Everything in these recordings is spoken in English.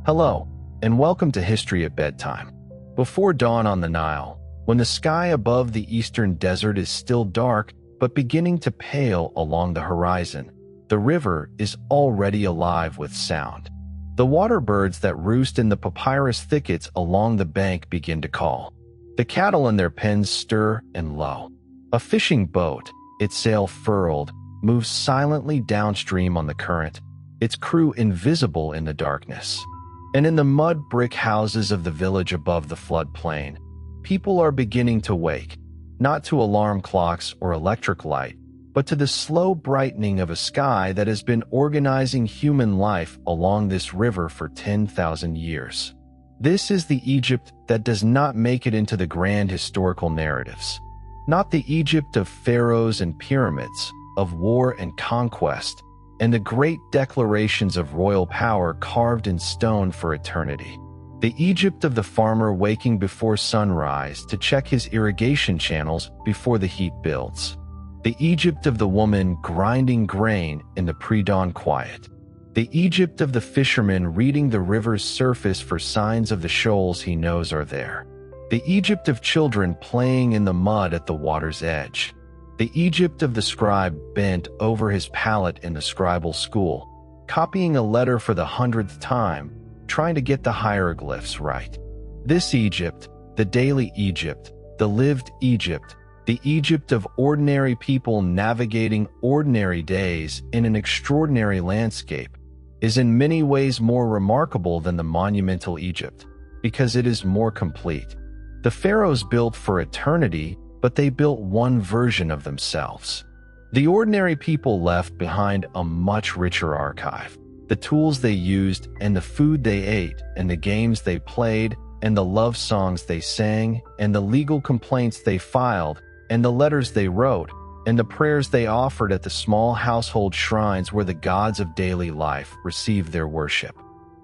Hello, and welcome to History at Bedtime. Before dawn on the Nile, when the sky above the eastern desert is still dark but beginning to pale along the horizon, the river is already alive with sound. The water birds that roost in the papyrus thickets along the bank begin to call. The cattle in their pens stir and low. A fishing boat, its sail furled, moves silently downstream on the current, its crew invisible in the darkness. And in the mud brick houses of the village above the floodplain, people are beginning to wake, not to alarm clocks or electric light, but to the slow brightening of a sky that has been organizing human life along this river for 10,000 years. This is the Egypt that does not make it into the grand historical narratives. Not the Egypt of pharaohs and pyramids, of war and conquest, and the great declarations of royal power carved in stone for eternity. The Egypt of the farmer waking before sunrise to check his irrigation channels before the heat builds. The Egypt of the woman grinding grain in the pre-dawn quiet. The Egypt of the fisherman reading the river's surface for signs of the shoals he knows are there. The Egypt of children playing in the mud at the water's edge. The Egypt of the scribe bent over his pallet in the scribal school, copying a letter for the 100th time, trying to get the hieroglyphs right. This Egypt, the daily Egypt, the lived Egypt, the Egypt of ordinary people navigating ordinary days in an extraordinary landscape, is in many ways more remarkable than the monumental Egypt, because it is more complete. The pharaohs built for eternity, but they built one version of themselves. The ordinary people left behind a much richer archive. The tools they used, and the food they ate, and the games they played, and the love songs they sang, and the legal complaints they filed, and the letters they wrote, and the prayers they offered at the small household shrines where the gods of daily life received their worship.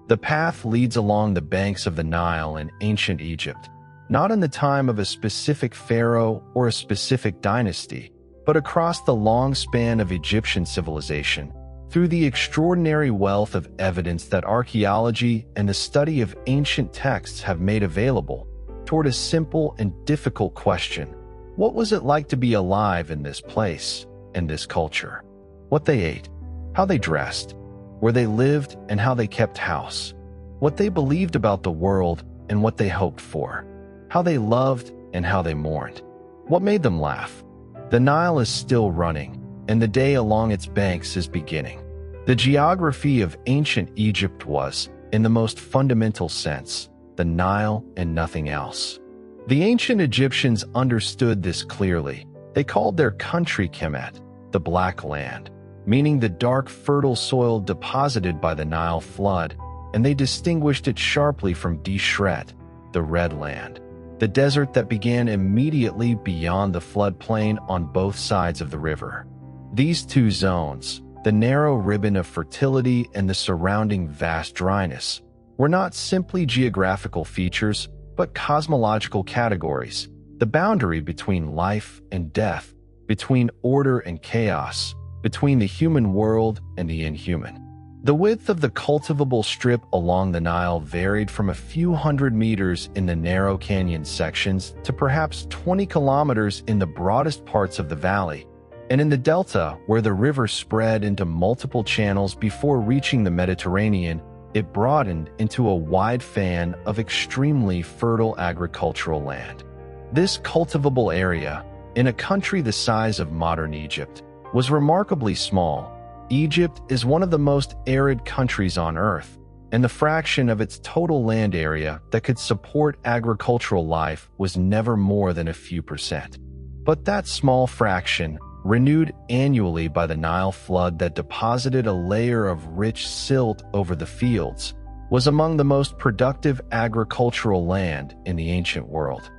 The path leads along the banks of the Nile in ancient Egypt, not in the time of a specific pharaoh or a specific dynasty, but across the long span of Egyptian civilization, through the extraordinary wealth of evidence that archaeology and the study of ancient texts have made available, toward a simple and difficult question: what was it like to be alive in this place and this culture? What they ate, how they dressed, where they lived and how they kept house, what they believed about the world and what they hoped for, how they loved and how they mourned, what made them laugh. The Nile is still running, and the day along its banks is beginning. The geography of ancient Egypt was, in the most fundamental sense, the Nile and nothing else. The ancient Egyptians understood this clearly. They called their country Kemet, the Black Land, meaning the dark, fertile soil deposited by the Nile flood, and they distinguished it sharply from Dishret, the Red Land, the desert that began immediately beyond the floodplain on both sides of the river. These two zones, the narrow ribbon of fertility and the surrounding vast dryness, were not simply geographical features, but cosmological categories, the boundary between life and death, between order and chaos, between the human world and the inhuman. The width of the cultivable strip along the Nile varied from a few hundred meters in the narrow canyon sections to perhaps 20 kilometers in the broadest parts of the valley, and in the delta, where the river spread into multiple channels before reaching the Mediterranean, it broadened into a wide fan of extremely fertile agricultural land. This cultivable area, in a country the size of modern Egypt, was remarkably small. Egypt is one of the most arid countries on Earth, and the fraction of its total land area that could support agricultural life was never more than a few percent. But that small fraction, renewed annually by the Nile flood that deposited a layer of rich silt over the fields, was among the most productive agricultural land in the ancient world.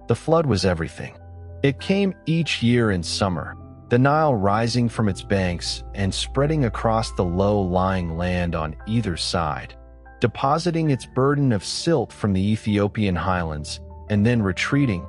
The flood was everything. It came each year in summer, the Nile rising from its banks and spreading across the low-lying land on either side, depositing its burden of silt from the Ethiopian highlands, and then retreating,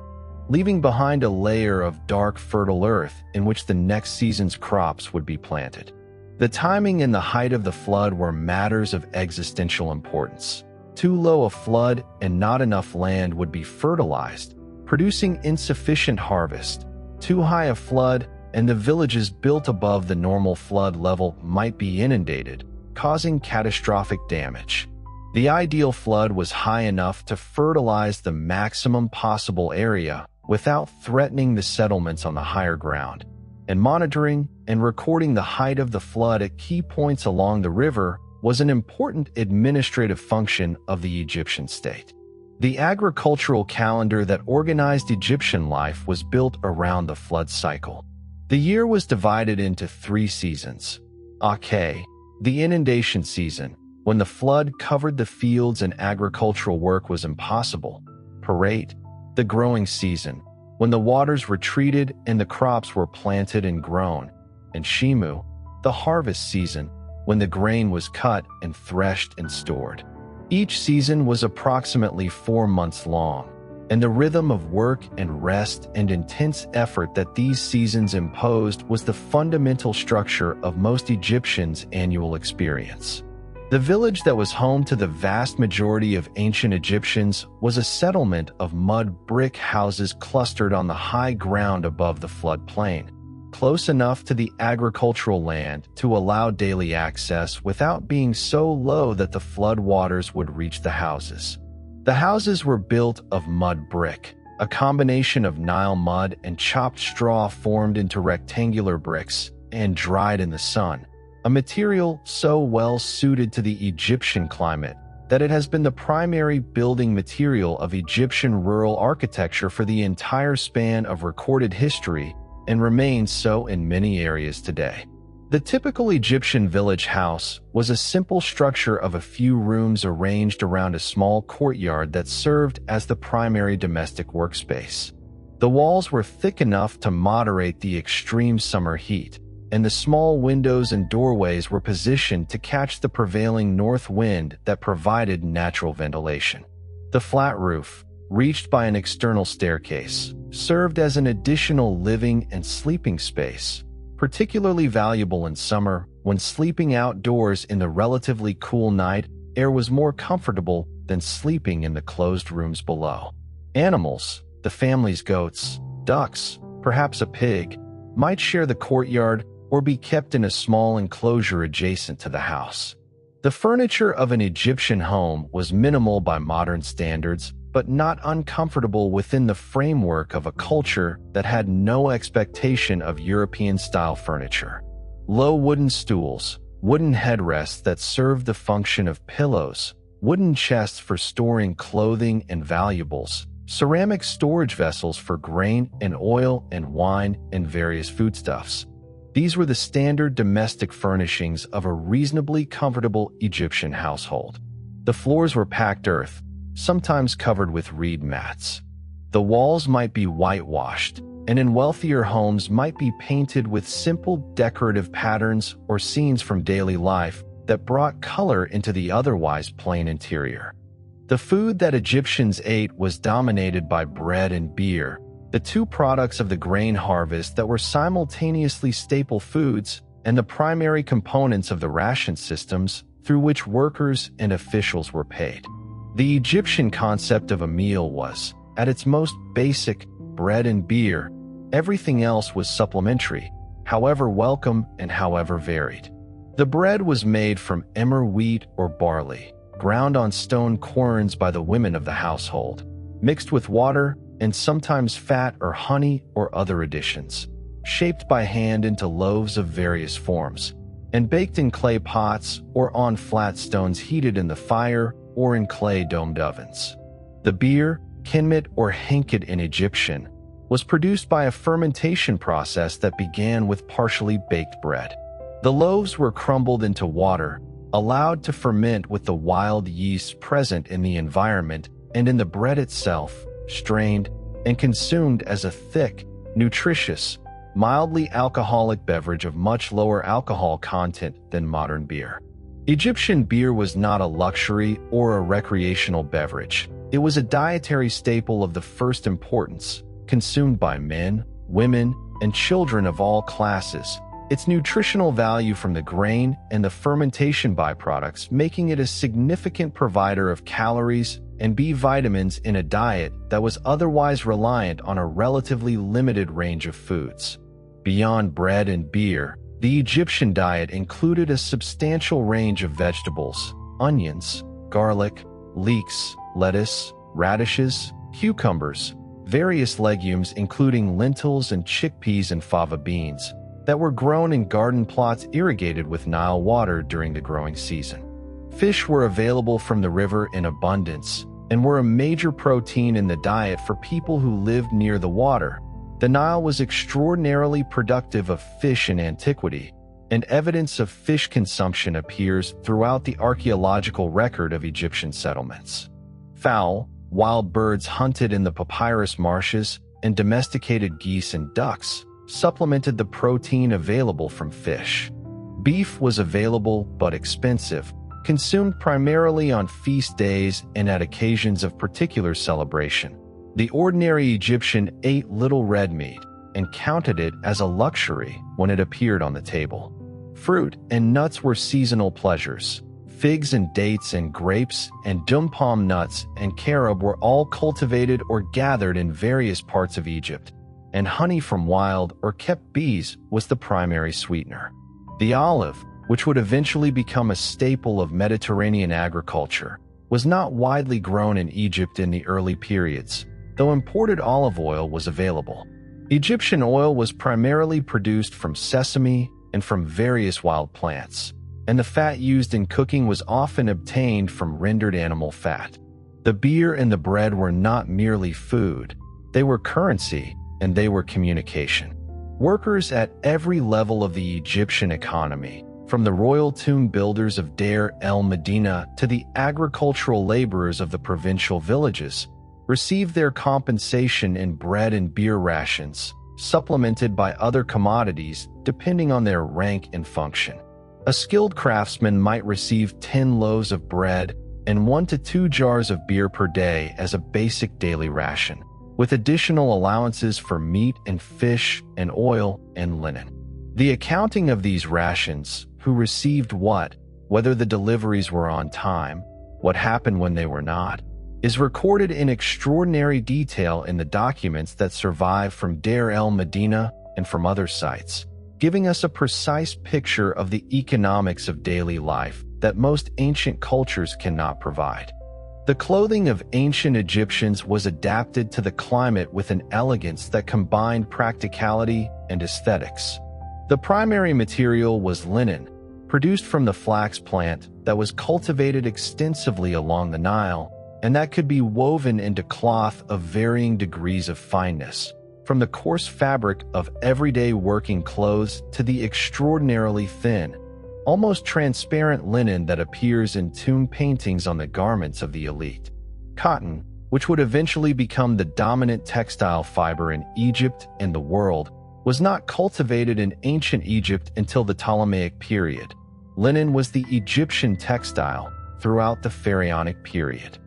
leaving behind a layer of dark, fertile earth in which the next season's crops would be planted. The timing and the height of the flood were matters of existential importance. Too low a flood and not enough land would be fertilized, producing insufficient harvest. Too high a flood and the villages built above the normal flood level might be inundated, causing catastrophic damage. The ideal flood was high enough to fertilize the maximum possible area without threatening the settlements on the higher ground, and monitoring and recording the height of the flood at key points along the river was an important administrative function of the Egyptian state. The agricultural calendar that organized Egyptian life was built around the flood cycle. The year was divided into 3 seasons. Ake, the inundation season, when the flood covered the fields and agricultural work was impossible. Parate, the growing season, when the waters retreated and the crops were planted and grown. And Shimu, the harvest season, when the grain was cut and threshed and stored. Each season was approximately 4 months long, and the rhythm of work and rest and intense effort that these seasons imposed was the fundamental structure of most Egyptians' annual experience. The village that was home to the vast majority of ancient Egyptians was a settlement of mud brick houses clustered on the high ground above the floodplain, close enough to the agricultural land to allow daily access without being so low that the flood waters would reach the houses. The houses were built of mud brick, a combination of Nile mud and chopped straw formed into rectangular bricks and dried in the sun, a material so well suited to the Egyptian climate that it has been the primary building material of Egyptian rural architecture for the entire span of recorded history and remains so in many areas today. The typical Egyptian village house was a simple structure of a few rooms arranged around a small courtyard that served as the primary domestic workspace. The walls were thick enough to moderate the extreme summer heat, and the small windows and doorways were positioned to catch the prevailing north wind that provided natural ventilation. The flat roof, reached by an external staircase, served as an additional living and sleeping space, particularly valuable in summer when sleeping outdoors in the relatively cool night air was more comfortable than sleeping in the closed rooms below. Animals, the family's goats, ducks, perhaps a pig, might share the courtyard or be kept in a small enclosure adjacent to the house. The furniture of an Egyptian home was minimal by modern standards, but not uncomfortable within the framework of a culture that had no expectation of European-style furniture. Low wooden stools, wooden headrests that served the function of pillows, wooden chests for storing clothing and valuables, ceramic storage vessels for grain and oil and wine and various foodstuffs. These were the standard domestic furnishings of a reasonably comfortable Egyptian household. The floors were packed earth, sometimes covered with reed mats. The walls might be whitewashed, and in wealthier homes might be painted with simple decorative patterns or scenes from daily life that brought color into the otherwise plain interior. The food that Egyptians ate was dominated by bread and beer, the two products of the grain harvest that were simultaneously staple foods and the primary components of the ration systems through which workers and officials were paid. The Egyptian concept of a meal was, at its most basic, bread and beer. Everything else was supplementary, however welcome and however varied. The bread was made from emmer wheat or barley, ground on stone querns by the women of the household, mixed with water and sometimes fat or honey or other additions, shaped by hand into loaves of various forms, and baked in clay pots or on flat stones heated in the fire or in clay domed ovens. The beer, kinmet or henket in Egyptian, was produced by a fermentation process that began with partially baked bread. The loaves were crumbled into water, allowed to ferment with the wild yeasts present in the environment and in the bread itself, strained, and consumed as a thick, nutritious, mildly alcoholic beverage of much lower alcohol content than modern beer. Egyptian beer was not a luxury or a recreational beverage. It was a dietary staple of the first importance, consumed by men, women, and children of all classes, its nutritional value from the grain and the fermentation byproducts making it a significant provider of calories and B vitamins in a diet that was otherwise reliant on a relatively limited range of foods. Beyond bread and beer, the Egyptian diet included a substantial range of vegetables, onions, garlic, leeks, lettuce, radishes, cucumbers, various legumes including lentils and chickpeas and fava beans that were grown in garden plots irrigated with Nile water during the growing season. Fish were available from the river in abundance and were a major protein in the diet for people who lived near the water. The Nile was extraordinarily productive of fish in antiquity, and evidence of fish consumption appears throughout the archaeological record of Egyptian settlements. Fowl, wild birds hunted in the papyrus marshes, and domesticated geese and ducks supplemented the protein available from fish. Beef was available but expensive, consumed primarily on feast days and at occasions of particular celebration. The ordinary Egyptian ate little red meat and counted it as a luxury when it appeared on the table. Fruit and nuts were seasonal pleasures. Figs and dates and grapes and dum palm nuts and carob were all cultivated or gathered in various parts of Egypt, and honey from wild or kept bees was the primary sweetener. The olive, which would eventually become a staple of Mediterranean agriculture, was not widely grown in Egypt in the early periods, though imported olive oil was available. Egyptian oil was primarily produced from sesame and from various wild plants, and the fat used in cooking was often obtained from rendered animal fat. The beer and the bread were not merely food, they were currency, and they were communication. Workers at every level of the Egyptian economy, from the royal tomb builders of Deir el-Medina to the agricultural laborers of the provincial villages, received their compensation in bread and beer rations, supplemented by other commodities depending on their rank and function. A skilled craftsman might receive 10 loaves of bread and 1 to 2 jars of beer per day as a basic daily ration, with additional allowances for meat and fish and oil and linen. The accounting of these rations, who received what, whether the deliveries were on time, what happened when they were not, is recorded in extraordinary detail in the documents that survive from Deir el-Medina and from other sites, giving us a precise picture of the economics of daily life that most ancient cultures cannot provide. The clothing of ancient Egyptians was adapted to the climate with an elegance that combined practicality and aesthetics. The primary material was linen, produced from the flax plant that was cultivated extensively along the Nile, and that could be woven into cloth of varying degrees of fineness, from the coarse fabric of everyday working clothes to the extraordinarily thin, almost transparent linen that appears in tomb paintings on the garments of the elite. Cotton, which would eventually become the dominant textile fiber in Egypt and the world, was not cultivated in ancient Egypt until the Ptolemaic period. Linen was the Egyptian textile throughout the pharaonic period.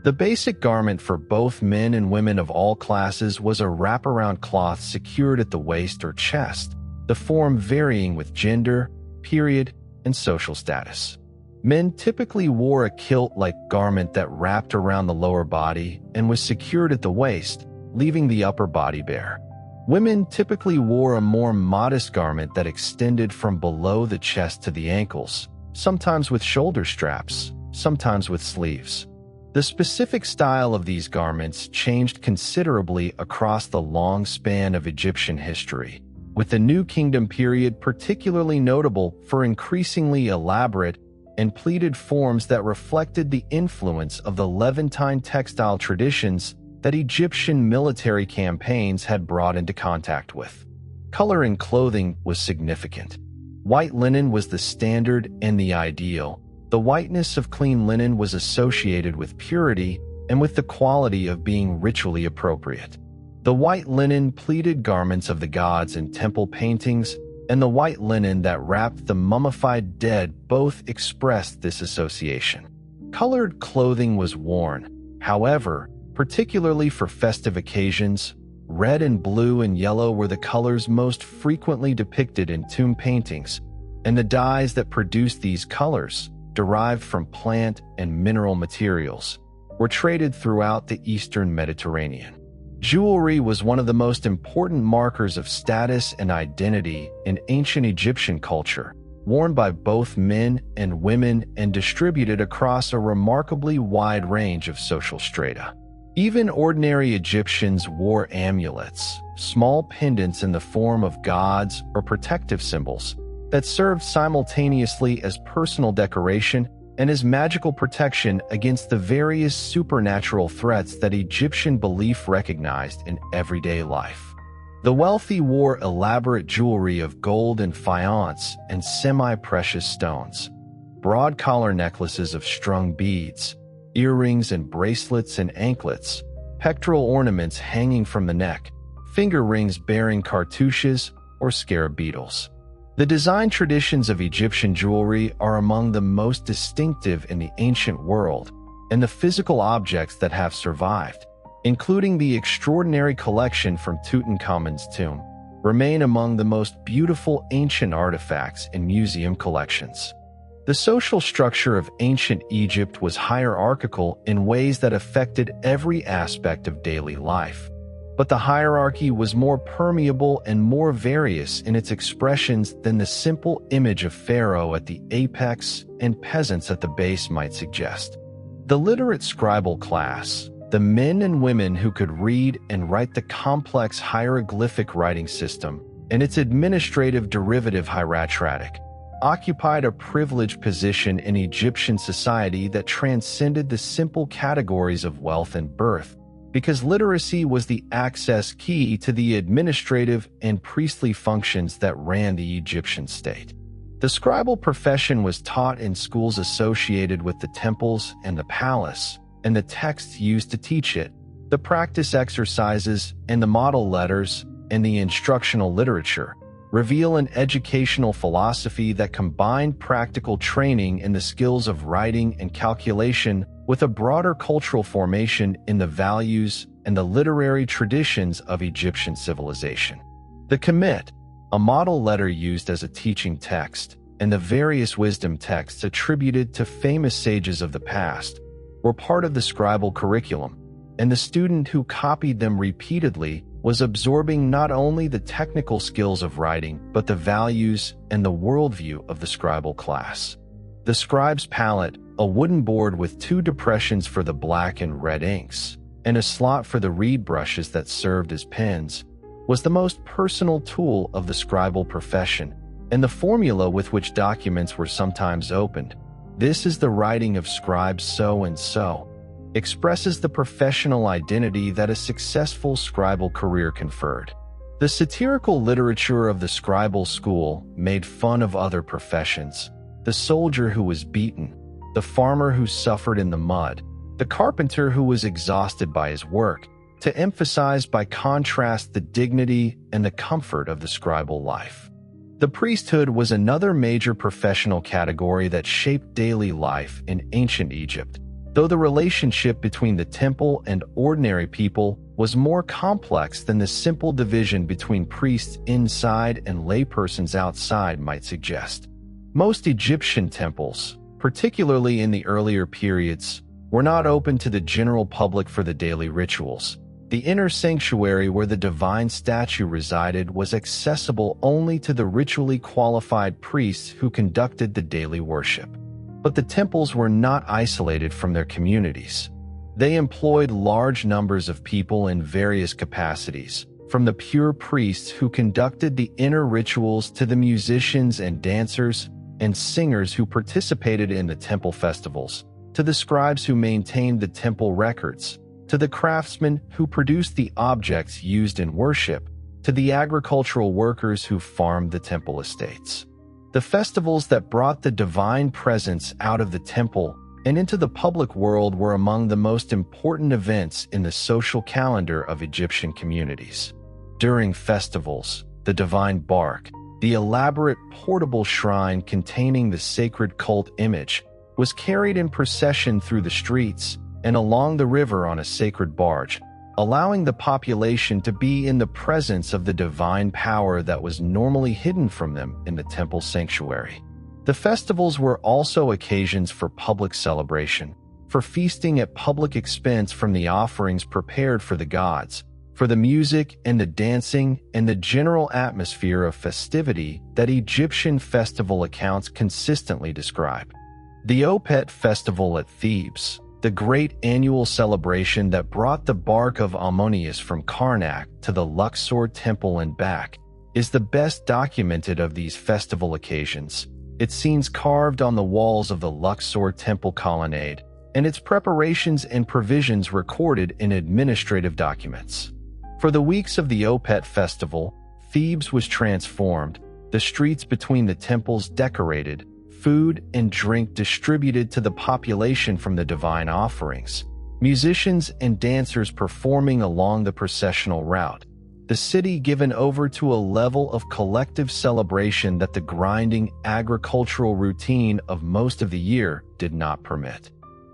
The basic garment for both men and women of all classes was a wraparound cloth secured at the waist or chest, the form varying with gender, period, and social status. Men typically wore a kilt-like garment that wrapped around the lower body and was secured at the waist, leaving the upper body bare. Women typically wore a more modest garment that extended from below the chest to the ankles, sometimes with shoulder straps, sometimes with sleeves. The specific style of these garments changed considerably across the long span of Egyptian history, with the New Kingdom period particularly notable for increasingly elaborate and pleated forms that reflected the influence of the Levantine textile traditions that Egyptian military campaigns had brought into contact with. Color in clothing was significant. White linen was the standard and the ideal. The whiteness of clean linen was associated with purity and with the quality of being ritually appropriate. The white linen pleated garments of the gods in temple paintings and the white linen that wrapped the mummified dead both expressed this association. Colored clothing was worn, however, particularly for festive occasions, Red and blue and yellow were the colors most frequently depicted in tomb paintings, and the dyes that produced these colors, derived from plant and mineral materials, were traded throughout the Eastern Mediterranean. Jewelry was one of the most important markers of status and identity in ancient Egyptian culture, worn by both men and women and distributed across a remarkably wide range of social strata. Even ordinary Egyptians wore amulets, small pendants in the form of gods or protective symbols, that served simultaneously as personal decoration and as magical protection against the various supernatural threats that Egyptian belief recognized in everyday life. The wealthy wore elaborate jewelry of gold and faience and semi-precious stones, broad collar necklaces of strung beads, earrings and bracelets and anklets, pectoral ornaments hanging from the neck, finger rings bearing cartouches or scarab beetles. The design traditions of Egyptian jewelry are among the most distinctive in the ancient world, and the physical objects that have survived, including the extraordinary collection from Tutankhamun's tomb, remain among the most beautiful ancient artifacts in museum collections. The social structure of ancient Egypt was hierarchical in ways that affected every aspect of daily life. But the hierarchy was more permeable and more various in its expressions than the simple image of pharaoh at the apex and peasants at the base might suggest. The literate scribal class, the men and women who could read and write the complex hieroglyphic writing system and its administrative derivative hieratic, occupied a privileged position in Egyptian society that transcended the simple categories of wealth and birth, because literacy was the access key to the administrative and priestly functions that ran the Egyptian state. The scribal profession was taught in schools associated with the temples and the palace, and the texts used to teach it, the practice exercises and the model letters and the instructional literature, reveal an educational philosophy that combined practical training in the skills of writing and calculation with a broader cultural formation in the values and the literary traditions of Egyptian civilization. The Commit, a model letter used as a teaching text, and the various wisdom texts attributed to famous sages of the past, were part of the scribal curriculum, and the student who copied them repeatedly was absorbing not only the technical skills of writing, but the values and the worldview of the scribal class. The scribe's palette, a wooden board with 2 depressions for the black and red inks, and a slot for the reed brushes that served as pens, was the most personal tool of the scribal profession, and the formula with which documents were sometimes opened. "This is the writing of scribe so-and-so," expresses the professional identity that a successful scribal career conferred. The satirical literature of the scribal school made fun of other professions: the soldier who was beaten, the farmer who suffered in the mud, the carpenter who was exhausted by his work, to emphasize by contrast the dignity and the comfort of the scribal life. The priesthood was another major professional category that shaped daily life in ancient Egypt, though the relationship between the temple and ordinary people was more complex than the simple division between priests inside and laypersons outside might suggest. Most Egyptian temples, particularly in the earlier periods, were not open to the general public for the daily rituals. The inner sanctuary where the divine statue resided was accessible only to the ritually qualified priests who conducted the daily worship. But the temples were not isolated from their communities. They employed large numbers of people in various capacities, from the pure priests who conducted the inner rituals to the musicians and dancers and singers who participated in the temple festivals, to the scribes who maintained the temple records, to the craftsmen who produced the objects used in worship, to the agricultural workers who farmed the temple estates. The festivals that brought the divine presence out of the temple and into the public world were among the most important events in the social calendar of Egyptian communities. During festivals, the divine bark, the elaborate portable shrine containing the sacred cult image, was carried in procession through the streets and along the river on a sacred barge, allowing the population to be in the presence of the divine power that was normally hidden from them in the temple sanctuary. The festivals were also occasions for public celebration, for feasting at public expense from the offerings prepared for the gods, for the music and the dancing and the general atmosphere of festivity that Egyptian festival accounts consistently describe. The Opet festival at Thebes, the great annual celebration that brought the bark of Ammonius from Karnak to the Luxor temple and back, is the best documented of these festival occasions. Its scenes carved on the walls of the Luxor temple colonnade, and its preparations and provisions recorded in administrative documents. For the weeks of the Opet festival, Thebes was transformed, the streets between the temples decorated, food and drink distributed to the population from the divine offerings, musicians and dancers performing along the processional route, the city given over to a level of collective celebration that the grinding agricultural routine of most of the year did not permit.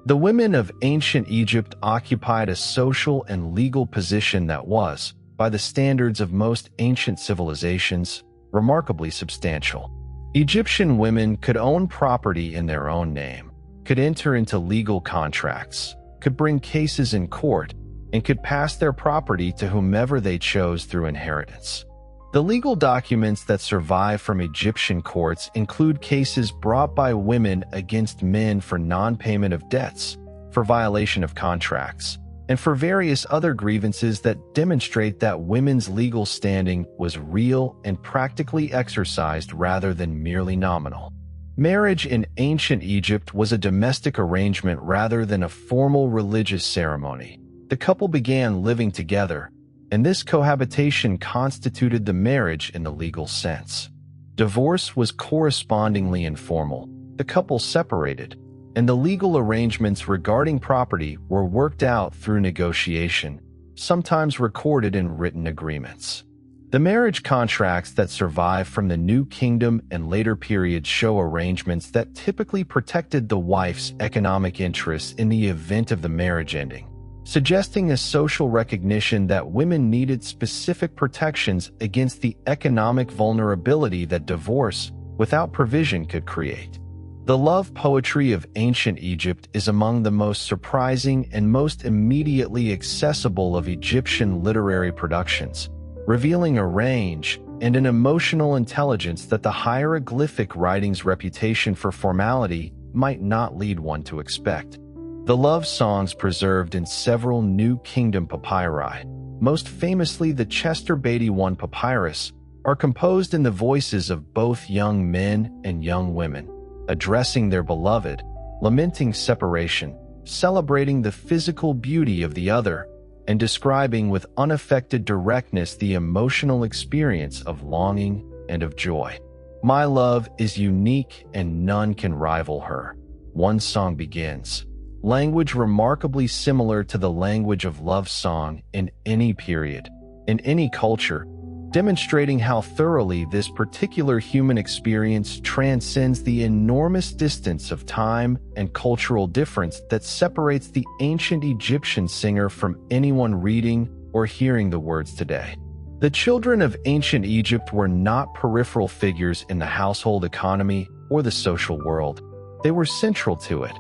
The women of ancient Egypt occupied a social and legal position that was, by the standards of most ancient civilizations, remarkably substantial. Egyptian women could own property in their own name, could enter into legal contracts, could bring cases in court, and could pass their property to whomever they chose through inheritance. The legal documents that survive from Egyptian courts include cases brought by women against men for non-payment of debts, for violation of contracts, and for various other grievances that demonstrate that women's legal standing was real and practically exercised rather than merely nominal. Marriage in ancient Egypt was a domestic arrangement rather than a formal religious ceremony. The couple began living together, and this cohabitation constituted the marriage in the legal sense. Divorce was correspondingly informal. The couple separated, and the legal arrangements regarding property were worked out through negotiation, sometimes recorded in written agreements. The marriage contracts that survive from the New Kingdom and later periods show arrangements that typically protected the wife's economic interests in the event of the marriage ending, suggesting a social recognition that women needed specific protections against the economic vulnerability that divorce without provision could create. The love poetry of ancient Egypt is among the most surprising and most immediately accessible of Egyptian literary productions, revealing a range and an emotional intelligence that the hieroglyphic writing's reputation for formality might not lead one to expect. The love songs preserved in several New Kingdom papyri, most famously the Chester Beatty I papyrus, are composed in the voices of both young men and young women, addressing their beloved, lamenting separation, celebrating the physical beauty of the other, and describing with unaffected directness the emotional experience of longing and of joy. My love is unique and none can rival her. One song begins. Language remarkably similar to the language of love song in any period, in any culture, demonstrating how thoroughly this particular human experience transcends the enormous distance of time and cultural difference that separates the ancient Egyptian singer from anyone reading or hearing the words today. The children of ancient Egypt were not peripheral figures in the household economy or the social world. They were central to it,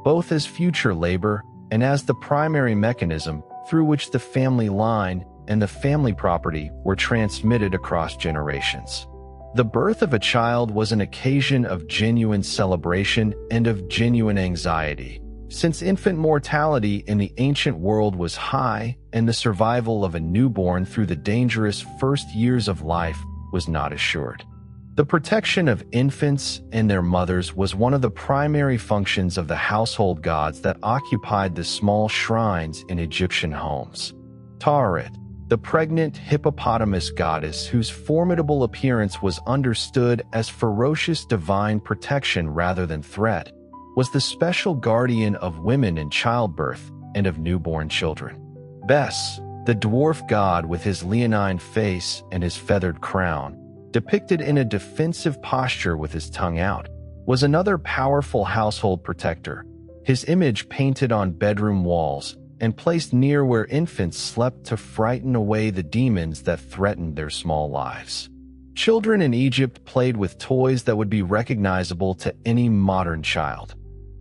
both as future labor and as the primary mechanism through which the family line and the family property were transmitted across generations. The birth of a child was an occasion of genuine celebration and of genuine anxiety, since infant mortality in the ancient world was high and the survival of a newborn through the dangerous first years of life was not assured. The protection of infants and their mothers was one of the primary functions of the household gods that occupied the small shrines in Egyptian homes. Taaret, the pregnant hippopotamus goddess whose formidable appearance was understood as ferocious divine protection rather than threat, was the special guardian of women in childbirth and of newborn children. Bes, the dwarf god with his leonine face and his feathered crown, depicted in a defensive posture with his tongue out, was another powerful household protector, his image painted on bedroom walls, and placed near where infants slept to frighten away the demons that threatened their small lives. Children in Egypt played with toys that would be recognizable to any modern child.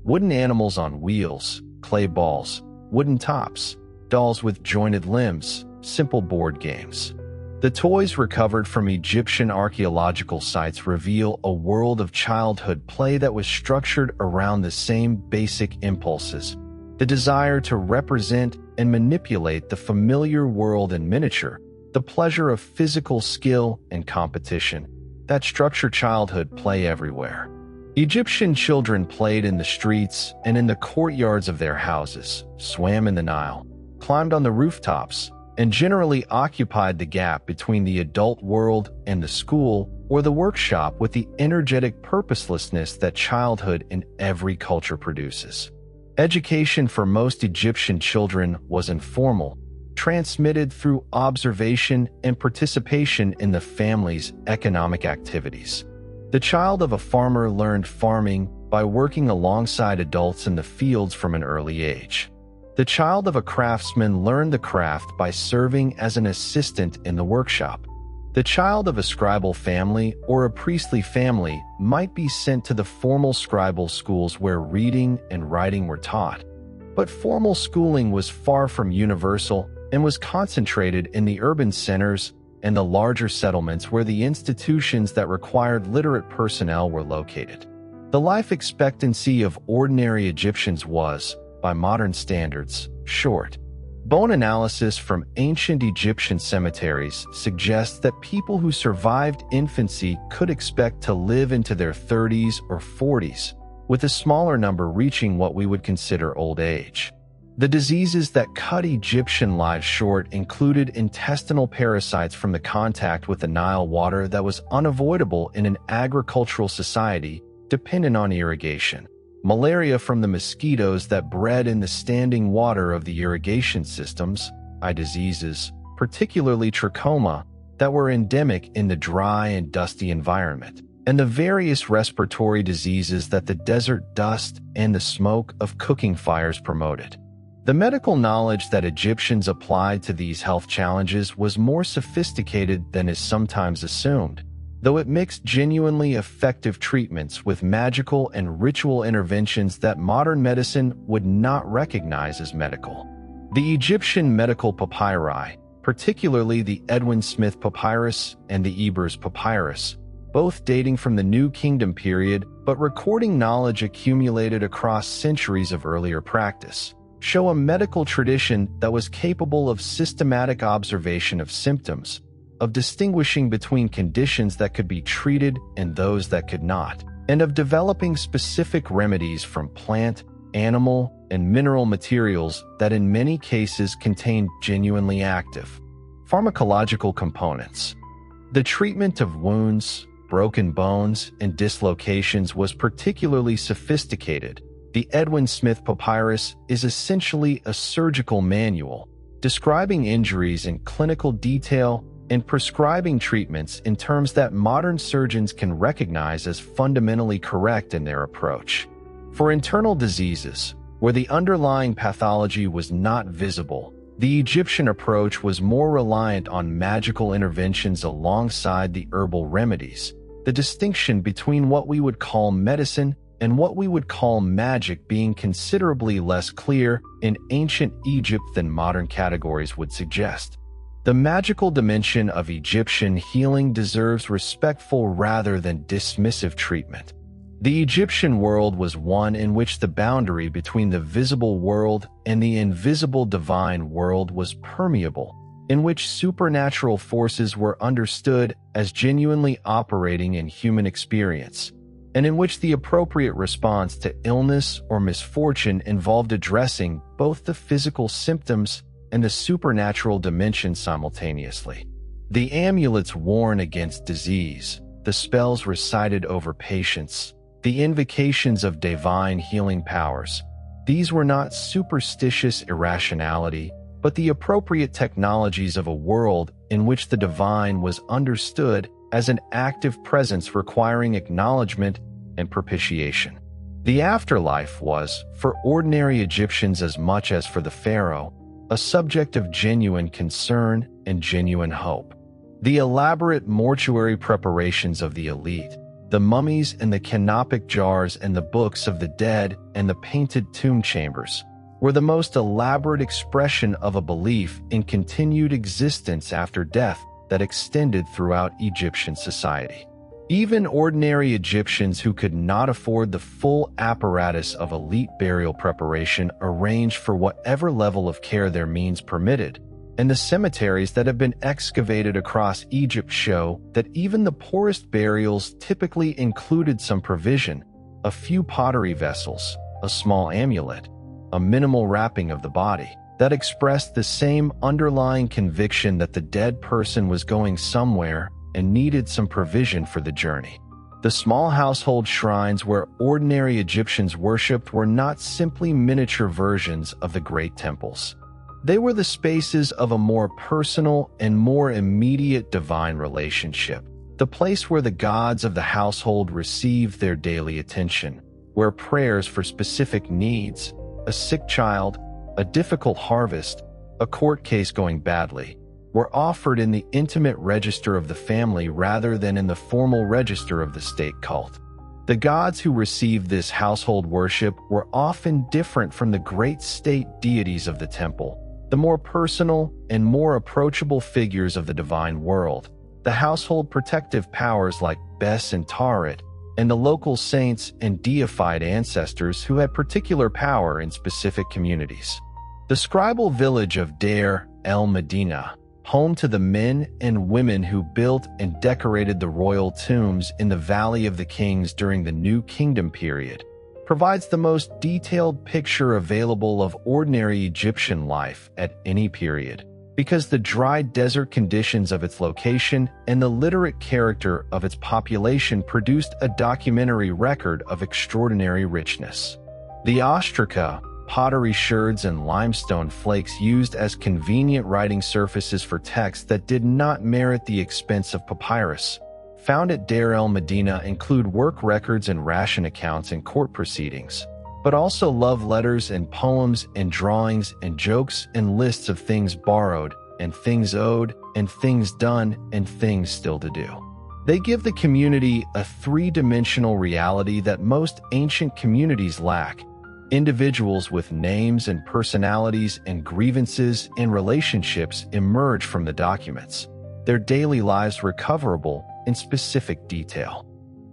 Wooden animals on wheels, clay balls, wooden tops, dolls with jointed limbs, simple board games. The toys recovered from Egyptian archaeological sites reveal a world of childhood play that was structured around the same basic impulses: the desire to represent and manipulate the familiar world in miniature, the pleasure of physical skill and competition that structure childhood play everywhere. Egyptian children played in the streets and in the courtyards of their houses, swam in the Nile, climbed on the rooftops, and generally occupied the gap between the adult world and the school or the workshop with the energetic purposelessness that childhood in every culture produces. Education for most Egyptian children was informal, transmitted through observation and participation in the family's economic activities. The child of a farmer learned farming by working alongside adults in the fields from an early age. The child of a craftsman learned the craft by serving as an assistant in the workshop. The child of a scribal family or a priestly family might be sent to the formal scribal schools where reading and writing were taught. But formal schooling was far from universal and was concentrated in the urban centers and the larger settlements where the institutions that required literate personnel were located. The life expectancy of ordinary Egyptians was, by modern standards, short. Bone analysis from ancient Egyptian cemeteries suggests that people who survived infancy could expect to live into their 30s or 40s, with a smaller number reaching what we would consider old age. The diseases that cut Egyptian lives short included intestinal parasites from the contact with the Nile water that was unavoidable in an agricultural society dependent on irrigation, malaria from the mosquitoes that bred in the standing water of the irrigation systems, eye diseases, particularly trachoma, that were endemic in the dry and dusty environment, and the various respiratory diseases that the desert dust and the smoke of cooking fires promoted. The medical knowledge that Egyptians applied to these health challenges was more sophisticated than is sometimes assumed, though it mixed genuinely effective treatments with magical and ritual interventions that modern medicine would not recognize as medical. The Egyptian medical papyri, particularly the Edwin Smith Papyrus and the Ebers Papyrus, both dating from the New Kingdom period but recording knowledge accumulated across centuries of earlier practice, show a medical tradition that was capable of systematic observation of symptoms, of distinguishing between conditions that could be treated and those that could not, and of developing specific remedies from plant, animal, and mineral materials that in many cases contained genuinely active pharmacological components. The treatment of wounds, broken bones, and dislocations was particularly sophisticated. The Edwin Smith Papyrus is essentially a surgical manual, describing injuries in clinical detail and prescribing treatments in terms that modern surgeons can recognize as fundamentally correct in their approach. For internal diseases, where the underlying pathology was not visible, the Egyptian approach was more reliant on magical interventions alongside the herbal remedies, the distinction between what we would call medicine and what we would call magic being considerably less clear in ancient Egypt than modern categories would suggest. The magical dimension of Egyptian healing deserves respectful rather than dismissive treatment. The Egyptian world was one in which the boundary between the visible world and the invisible divine world was permeable, in which supernatural forces were understood as genuinely operating in human experience, and in which the appropriate response to illness or misfortune involved addressing both the physical symptoms and the supernatural dimension simultaneously. The amulets worn against disease, the spells recited over patients, the invocations of divine healing powers, these were not superstitious irrationality, but the appropriate technologies of a world in which the divine was understood as an active presence requiring acknowledgement and propitiation. The afterlife was, for ordinary Egyptians as much as for the pharaoh, a subject of genuine concern and genuine hope. The elaborate mortuary preparations of the elite, the mummies and the canopic jars and the books of the dead and the painted tomb chambers, were the most elaborate expression of a belief in continued existence after death that extended throughout Egyptian society. Even ordinary Egyptians who could not afford the full apparatus of elite burial preparation arranged for whatever level of care their means permitted, and the cemeteries that have been excavated across Egypt show that even the poorest burials typically included some provision, a few pottery vessels, a small amulet, a minimal wrapping of the body, that expressed the same underlying conviction that the dead person was going somewhere and needed some provision for the journey. The small household shrines where ordinary Egyptians worshipped were not simply miniature versions of the great temples. They were the spaces of a more personal and more immediate divine relationship, the place where the gods of the household received their daily attention, where prayers for specific needs, a sick child, a difficult harvest, a court case going badly, were offered in the intimate register of the family rather than in the formal register of the state cult. The gods who received this household worship were often different from the great state deities of the temple, the more personal and more approachable figures of the divine world, the household protective powers like Bes and Taret, and the local saints and deified ancestors who had particular power in specific communities. The scribal village of Deir, el-Medina, home to the men and women who built and decorated the royal tombs in the Valley of the Kings during the New Kingdom period, provides the most detailed picture available of ordinary Egyptian life at any period, because the dry desert conditions of its location and the literate character of its population produced a documentary record of extraordinary richness. The ostraca, pottery sherds and limestone flakes used as convenient writing surfaces for text that did not merit the expense of papyrus, found at Deir el-Medina include work records and ration accounts in court proceedings, but also love letters and poems and drawings and jokes and lists of things borrowed and things owed and things done and things still to do. They give the community a three-dimensional reality that most ancient communities lack. Individuals with names and personalities and grievances and relationships emerge from the documents, their daily lives recoverable in specific detail.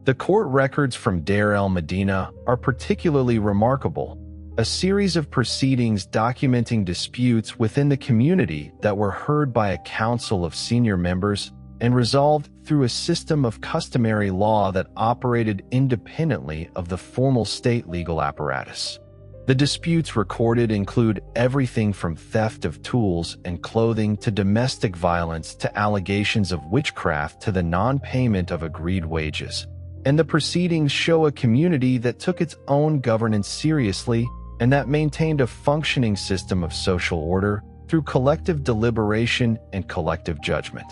The court records from Deir el-Medina are particularly remarkable, a series of proceedings documenting disputes within the community that were heard by a council of senior members and resolved through a system of customary law that operated independently of the formal state legal apparatus. The disputes recorded include everything from theft of tools and clothing to domestic violence to allegations of witchcraft to the non-payment of agreed wages. And the proceedings show a community that took its own governance seriously and that maintained a functioning system of social order through collective deliberation and collective judgment.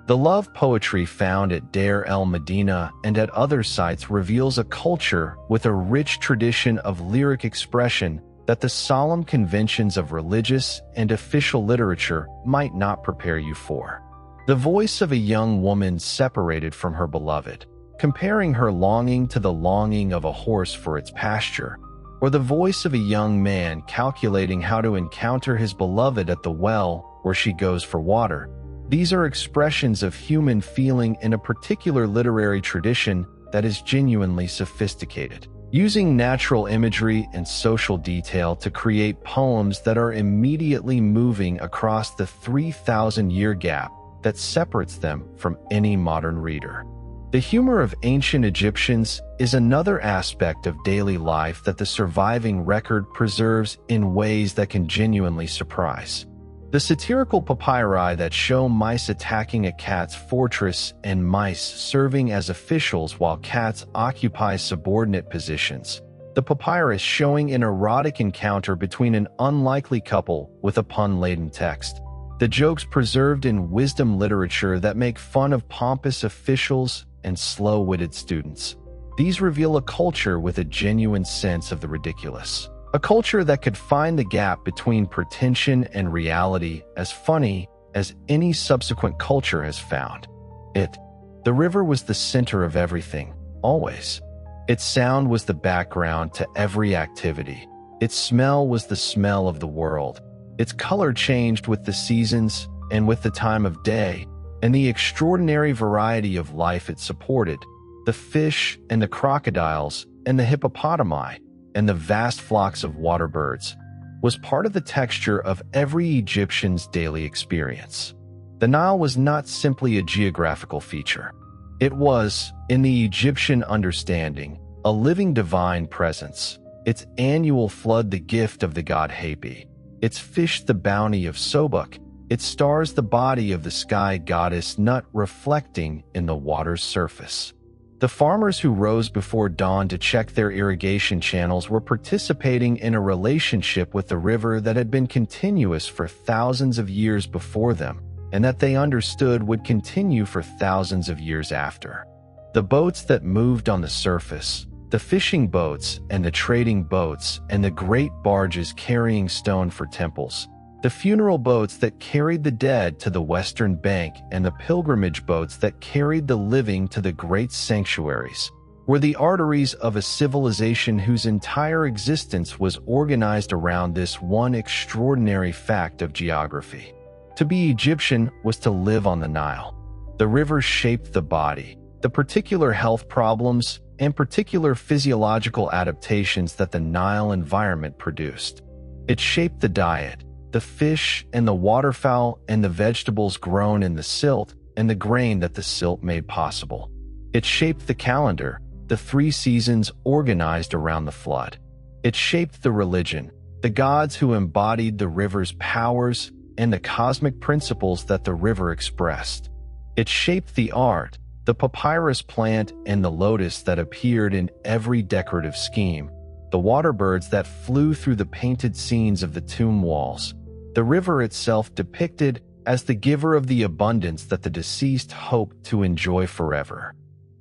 The love poetry found at Deir el-Medina and at other sites reveals a culture with a rich tradition of lyric expression that the solemn conventions of religious and official literature might not prepare you for. The voice of a young woman separated from her beloved, comparing her longing to the longing of a horse for its pasture, or the voice of a young man calculating how to encounter his beloved at the well where she goes for water. These are expressions of human feeling in a particular literary tradition that is genuinely sophisticated, using natural imagery and social detail to create poems that are immediately moving across the 3,000-year gap that separates them from any modern reader. The humor of ancient Egyptians is another aspect of daily life that the surviving record preserves in ways that can genuinely surprise. The satirical papyri that show mice attacking a cat's fortress and mice serving as officials while cats occupy subordinate positions. The papyrus showing an erotic encounter between an unlikely couple with a pun-laden text. The jokes preserved in wisdom literature that make fun of pompous officials and slow-witted students. These reveal a culture with a genuine sense of the ridiculous. A culture that could find the gap between pretension and reality as funny as any subsequent culture has found. The river was the center of everything, always. Its sound was the background to every activity. Its smell was the smell of the world. Its color changed with the seasons and with the time of day, and the extraordinary variety of life it supported. The fish and the crocodiles and the hippopotami and the vast flocks of water birds was part of the texture of every Egyptian's daily experience. The Nile was not simply a geographical feature. It was, in the Egyptian understanding, a living divine presence. Its annual flood the gift of the god Hapi, its fish the bounty of Sobuk, its stars the body of the sky goddess Nut reflecting in the water's surface. The farmers who rose before dawn to check their irrigation channels were participating in a relationship with the river that had been continuous for thousands of years before them, and that they understood would continue for thousands of years after. The boats that moved on the surface, the fishing boats and the trading boats and the great barges carrying stone for temples, the funeral boats that carried the dead to the western bank and the pilgrimage boats that carried the living to the great sanctuaries, were the arteries of a civilization whose entire existence was organized around this one extraordinary fact of geography. To be Egyptian was to live on the Nile. The river shaped the body, the particular health problems and particular physiological adaptations that the Nile environment produced. It shaped the diet, the fish and the waterfowl and the vegetables grown in the silt and the grain that the silt made possible. It shaped the calendar, the 3 seasons organized around the flood. It shaped the religion, the gods who embodied the river's powers and the cosmic principles that the river expressed. It shaped the art, the papyrus plant and the lotus that appeared in every decorative scheme, the water birds that flew through the painted scenes of the tomb walls, the river itself depicted as the giver of the abundance that the deceased hoped to enjoy forever.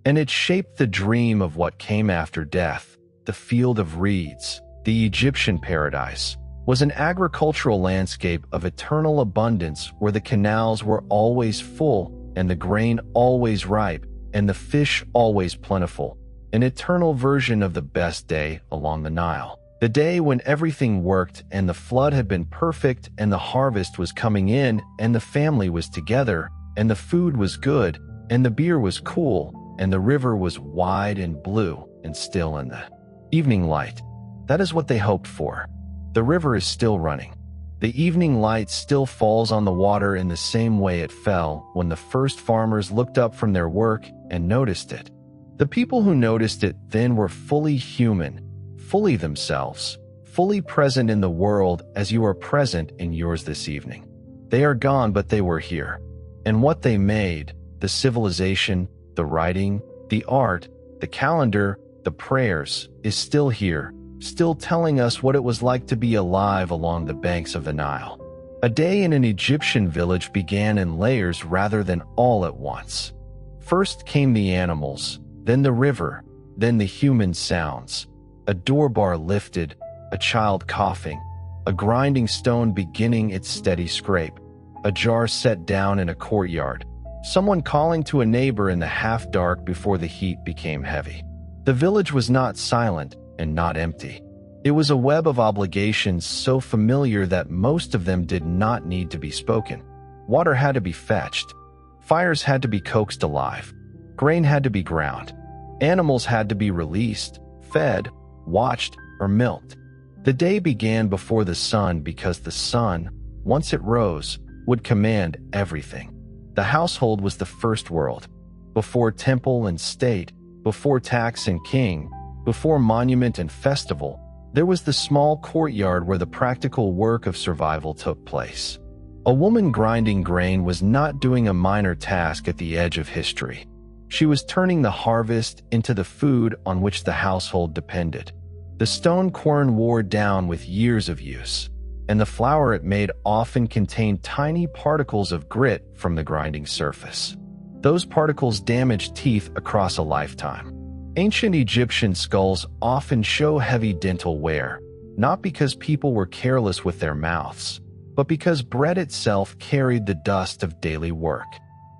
And it shaped the dream of what came after death. The field of reeds, the Egyptian paradise, was an agricultural landscape of eternal abundance where the canals were always full and the grain always ripe and the fish always plentiful, an eternal version of the best day along the Nile. The day when everything worked and the flood had been perfect and the harvest was coming in and the family was together and the food was good and the beer was cool and the river was wide and blue and still in the evening light. That is what they hoped for. The river is still running. The evening light still falls on the water in the same way it fell when the first farmers looked up from their work and noticed it. The people who noticed it then were fully human, fully themselves, fully present in the world as you are present in yours this evening. They are gone, but they were here. And what they made, the civilization, the writing, the art, the calendar, the prayers, is still here, still telling us what it was like to be alive along the banks of the Nile. A day in an Egyptian village began in layers rather than all at once. First came the animals, then the river, then the human sounds. A door bar lifted, a child coughing, a grinding stone beginning its steady scrape, a jar set down in a courtyard, someone calling to a neighbor in the half-dark before the heat became heavy. The village was not silent and not empty. It was a web of obligations so familiar that most of them did not need to be spoken. Water had to be fetched. Fires had to be coaxed alive. Grain had to be ground. Animals had to be released, fed, watched, or milked. The day began before the sun because the sun, once it rose, would command everything. The household was the first world. Before temple and state, before tax and king, before monument and festival, there was the small courtyard where the practical work of survival took place. A woman grinding grain was not doing a minor task at the edge of history. She was turning the harvest into the food on which the household depended. The stone quern wore down with years of use, and the flour it made often contained tiny particles of grit from the grinding surface. Those particles damaged teeth across a lifetime. Ancient Egyptian skulls often show heavy dental wear, not because people were careless with their mouths, but because bread itself carried the dust of daily work.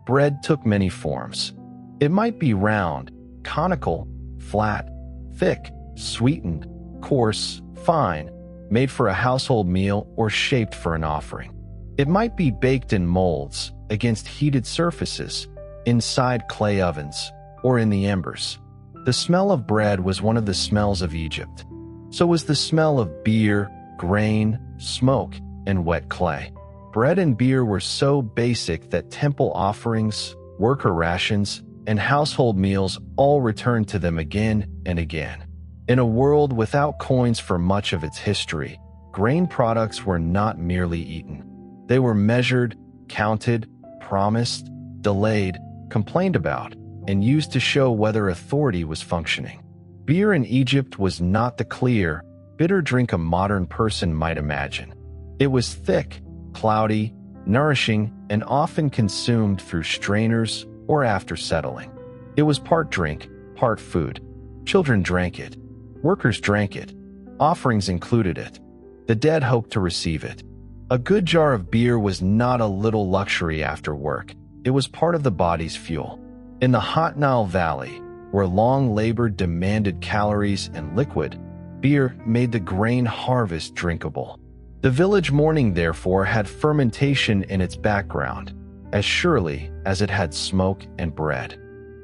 Bread took many forms. It might be round, conical, flat, thick, sweetened, coarse, fine, made for a household meal or shaped for an offering. It might be baked in molds, against heated surfaces, inside clay ovens, or in the embers. The smell of bread was one of the smells of Egypt. So was the smell of beer, grain, smoke, and wet clay. Bread and beer were so basic that temple offerings, worker rations, and household meals all returned to them again and again. In a world without coins for much of its history, grain products were not merely eaten. They were measured, counted, promised, delayed, complained about, and used to show whether authority was functioning. Beer in Egypt was not the clear, bitter drink a modern person might imagine. It was thick, cloudy, nourishing, and often consumed through strainers or after settling. It was part drink, part food. Children drank it. Workers drank it. Offerings included it. The dead hoped to receive it. A good jar of beer was not a little luxury after work. It was part of the body's fuel. In the hot Nile Valley, where long labor demanded calories and liquid, beer made the grain harvest drinkable. The village morning, therefore, had fermentation in its background, as surely as it had smoke and bread.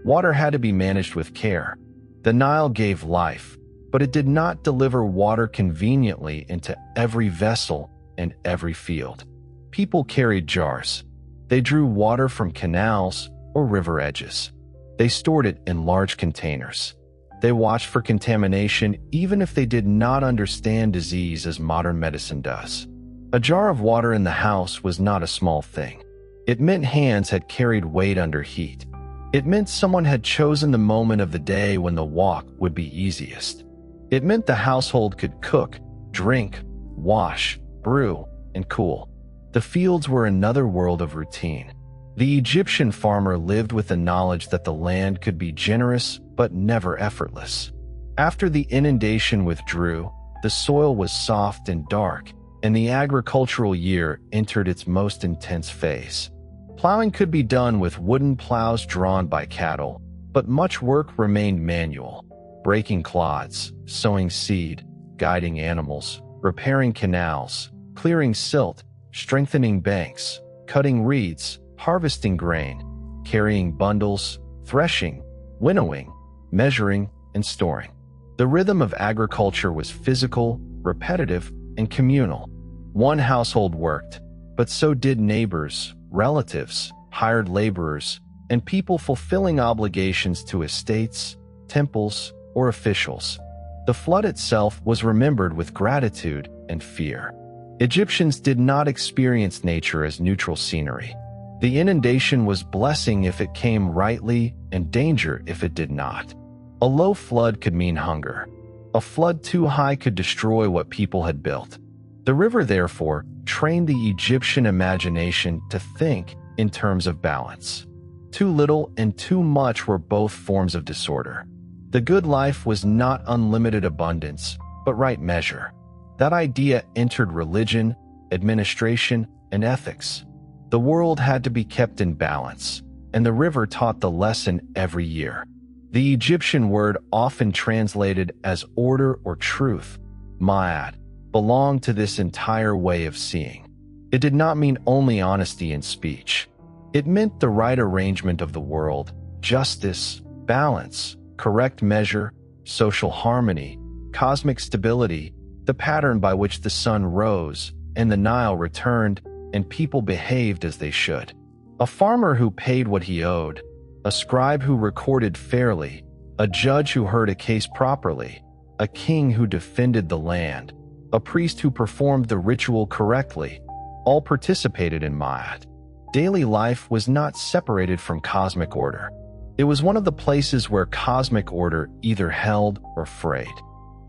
Water had to be managed with care. The Nile gave life, but it did not deliver water conveniently into every vessel and every field. People carried jars. They drew water from canals or river edges. They stored it in large containers. They watched for contamination even if they did not understand disease as modern medicine does. A jar of water in the house was not a small thing. It meant hands had carried weight under heat. It meant someone had chosen the moment of the day when the walk would be easiest. It meant the household could cook, drink, wash, brew, and cool. The fields were another world of routine. The Egyptian farmer lived with the knowledge that the land could be generous but never effortless. After the inundation withdrew, the soil was soft and dark, and the agricultural year entered its most intense phase. Plowing could be done with wooden plows drawn by cattle, but much work remained manual. Breaking clods, sowing seed, guiding animals, repairing canals, clearing silt, strengthening banks, cutting reeds, harvesting grain, carrying bundles, threshing, winnowing, measuring, and storing. The rhythm of agriculture was physical, repetitive, and communal. One household worked, but so did neighbors, relatives, hired laborers, and people fulfilling obligations to estates, temples, or officials. The flood itself was remembered with gratitude and fear. Egyptians did not experience nature as neutral scenery. The inundation was blessing if it came rightly and danger if it did not. A low flood could mean hunger. A flood too high could destroy what people had built. The river, therefore, trained the Egyptian imagination to think in terms of balance. Too little and too much were both forms of disorder. The good life was not unlimited abundance, but right measure. That idea entered religion, administration, and ethics. The world had to be kept in balance, and the river taught the lesson every year. The Egyptian word, often translated as order or truth, ma'at, belonged to this entire way of seeing. It did not mean only honesty in speech. It meant the right arrangement of the world, justice, balance, correct measure, social harmony, cosmic stability, the pattern by which the sun rose and the Nile returned and people behaved as they should. A farmer who paid what he owed, a scribe who recorded fairly, a judge who heard a case properly, a king who defended the land, a priest who performed the ritual correctly, all participated in Ma'at. Daily life was not separated from cosmic order. It was one of the places where cosmic order either held or frayed.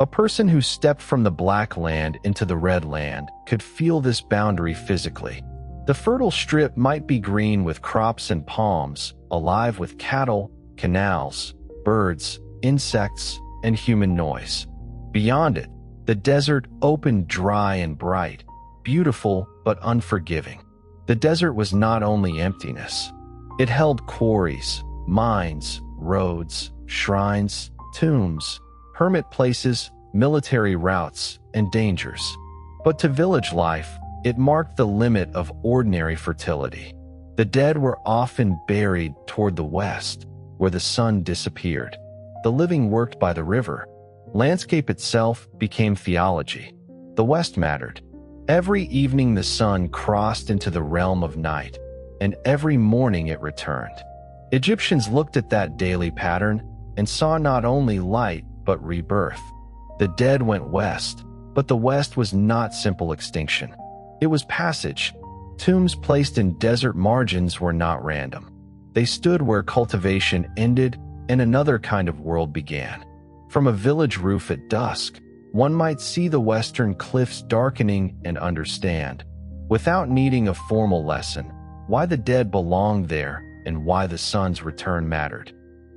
A person who stepped from the black land into the red land could feel this boundary physically. The fertile strip might be green with crops and palms, alive with cattle, canals, birds, insects, and human noise. Beyond it, the desert opened dry and bright, beautiful but unforgiving. The desert was not only emptiness. It held quarries, mines, roads, shrines, tombs, hermit places, military routes, and dangers. But to village life, it marked the limit of ordinary fertility. The dead were often buried toward the west, where the sun disappeared. The living worked by the river. Landscape itself became theology. The west mattered. Every evening the sun crossed into the realm of night, and every morning it returned. Egyptians looked at that daily pattern and saw not only light but rebirth. The dead went west, but the west was not simple extinction. It was passage. Tombs placed in desert margins were not random. They stood where cultivation ended and another kind of world began. From a village roof at dusk, one might see the western cliffs darkening and understand, without needing a formal lesson, why the dead belonged there and why the sun's return mattered.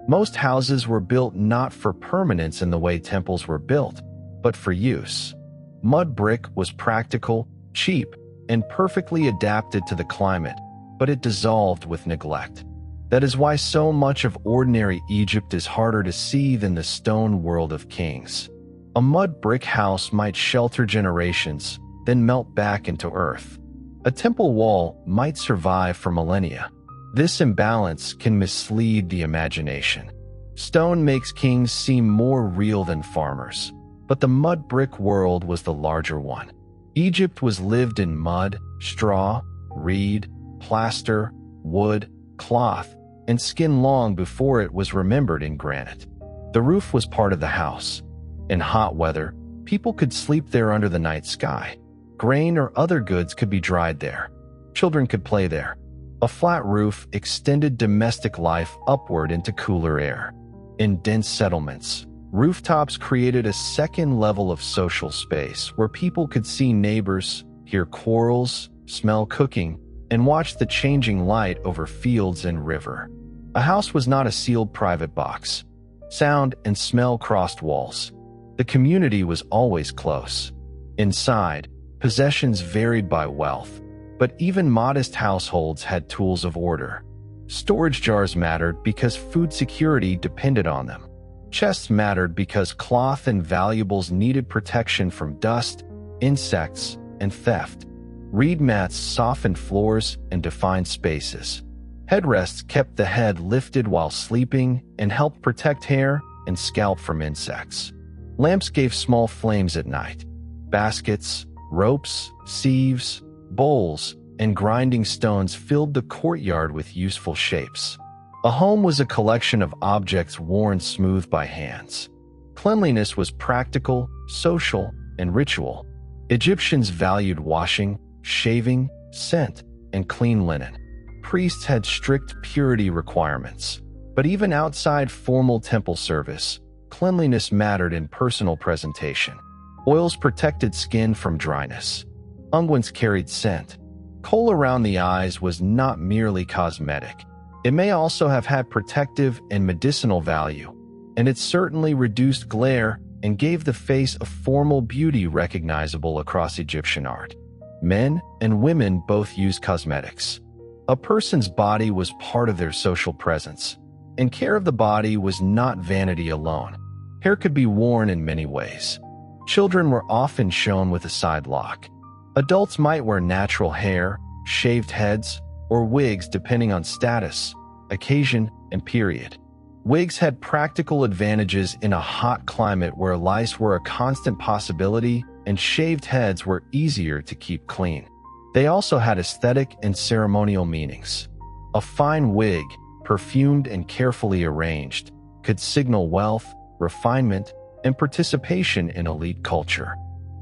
Most houses were built not for permanence in the way temples were built, but for use. Mud brick was practical, cheap, and perfectly adapted to the climate, but it dissolved with neglect. That is why so much of ordinary Egypt is harder to see than the stone world of kings. A mud brick house might shelter generations, then melt back into earth. A temple wall might survive for millennia. This imbalance can mislead the imagination. Stone makes kings seem more real than farmers, but the mud brick world was the larger one. Egypt was lived in mud, straw, reed, plaster, wood, cloth, and skin long before it was remembered in granite. The roof was part of the house. In hot weather, people could sleep there under the night sky. Grain or other goods could be dried there. Children could play there. A flat roof extended domestic life upward into cooler air. In dense settlements, rooftops created a second level of social space where people could see neighbors, hear quarrels, smell cooking, and watch the changing light over fields and river. A house was not a sealed private box. Sound and smell crossed walls. The community was always close. Inside, possessions varied by wealth, but even modest households had tools of order. Storage jars mattered because food security depended on them. Chests mattered because cloth and valuables needed protection from dust, insects, and theft. Reed mats softened floors and defined spaces. Headrests kept the head lifted while sleeping and helped protect hair and scalp from insects. Lamps gave small flames at night. Baskets, ropes, sieves, bowls, and grinding stones filled the courtyard with useful shapes. A home was a collection of objects worn smooth by hands. Cleanliness was practical, social, and ritual. Egyptians valued washing, shaving, scent, and clean linen. Priests had strict purity requirements. But even outside formal temple service, cleanliness mattered in personal presentation. Oils protected skin from dryness. Unguents carried scent. Kohl around the eyes was not merely cosmetic. It may also have had protective and medicinal value, and it certainly reduced glare and gave the face a formal beauty recognizable across Egyptian art. Men and women both used cosmetics. A person's body was part of their social presence, and care of the body was not vanity alone. Hair could be worn in many ways. Children were often shown with a side lock. Adults might wear natural hair, shaved heads, or wigs depending on status, occasion, and period. Wigs had practical advantages in a hot climate where lice were a constant possibility and shaved heads were easier to keep clean. They also had aesthetic and ceremonial meanings. A fine wig, perfumed and carefully arranged, could signal wealth, refinement, and participation in elite culture.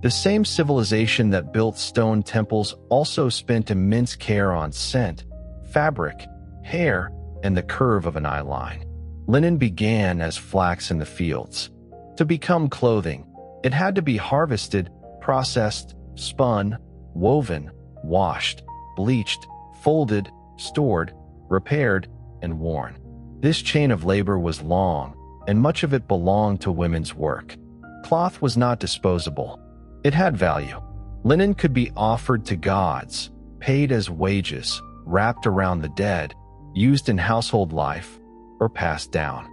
The same civilization that built stone temples also spent immense care on scent, fabric, hair, and the curve of an eye line. Linen began as flax in the fields. To become clothing, it had to be harvested, processed, spun, woven, washed, bleached, folded, stored, repaired, and worn. This chain of labor was long, and much of it belonged to women's work. Cloth was not disposable. It had value. Linen could be offered to gods, paid as wages, wrapped around the dead, used in household life, or passed down.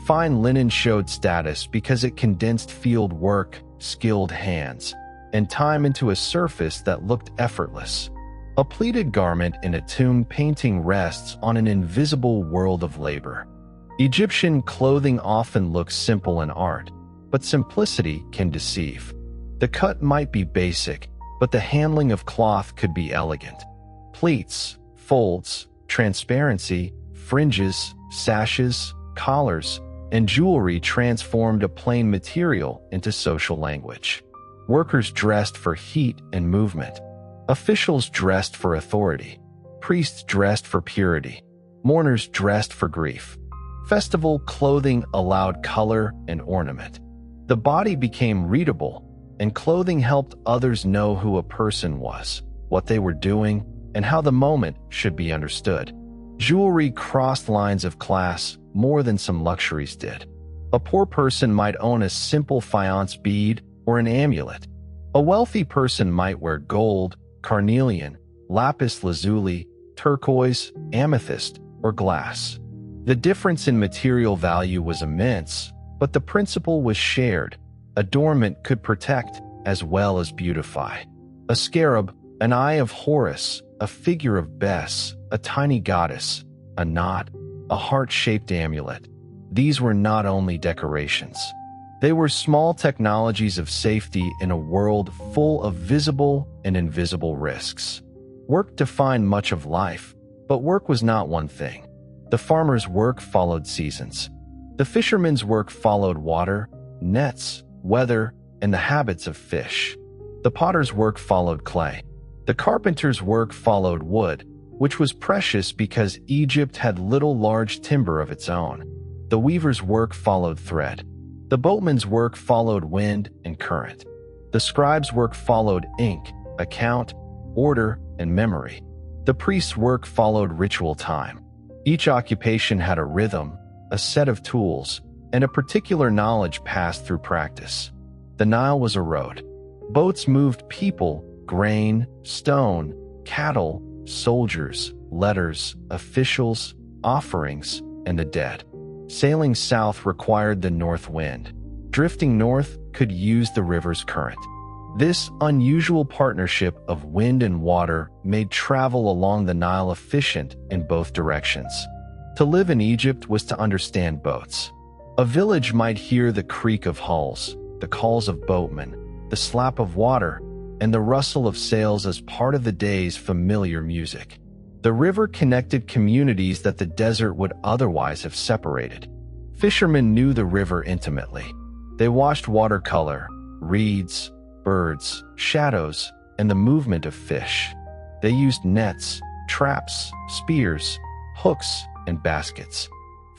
Fine linen showed status because it condensed field work, skilled hands, and time into a surface that looked effortless. A pleated garment in a tomb painting rests on an invisible world of labor. Egyptian clothing often looks simple in art, but simplicity can deceive. The cut might be basic, but the handling of cloth could be elegant. Pleats, folds, transparency, fringes, sashes, collars, and jewelry transformed a plain material into social language. Workers dressed for heat and movement. Officials dressed for authority. Priests dressed for purity. Mourners dressed for grief. Festival clothing allowed color and ornament. The body became readable, and clothing helped others know who a person was, what they were doing, and how the moment should be understood. Jewelry crossed lines of class more than some luxuries did. A poor person might own a simple faience bead or an amulet. A wealthy person might wear gold, carnelian, lapis lazuli, turquoise, amethyst, or glass. The difference in material value was immense, but the principle was shared. Adornment could protect as well as beautify. A scarab, an eye of Horus, a figure of Bes, a tiny goddess, a knot, a heart-shaped amulet. These were not only decorations. They were small technologies of safety in a world full of visible and invisible risks. Work defined much of life, but work was not one thing. The farmer's work followed seasons. The fisherman's work followed water, nets, weather, and the habits of fish. The potter's work followed clay. The carpenter's work followed wood, which was precious because Egypt had little large timber of its own. The weaver's work followed thread. The boatman's work followed wind and current. The scribe's work followed ink, account, order, and memory. The priest's work followed ritual time. Each occupation had a rhythm, a set of tools, and a particular knowledge passed through practice. The Nile was a road. Boats moved people, grain, stone, cattle, soldiers, letters, officials, offerings, and the dead. Sailing south required the north wind. Drifting north could use the river's current. This unusual partnership of wind and water made travel along the Nile efficient in both directions. To live in Egypt was to understand boats. A village might hear the creak of hulls, the calls of boatmen, the slap of water, and the rustle of sails as part of the day's familiar music. The river connected communities that the desert would otherwise have separated. Fishermen knew the river intimately. They watched watercolor, reeds, birds, shadows, and the movement of fish. They used nets, traps, spears, hooks, and baskets.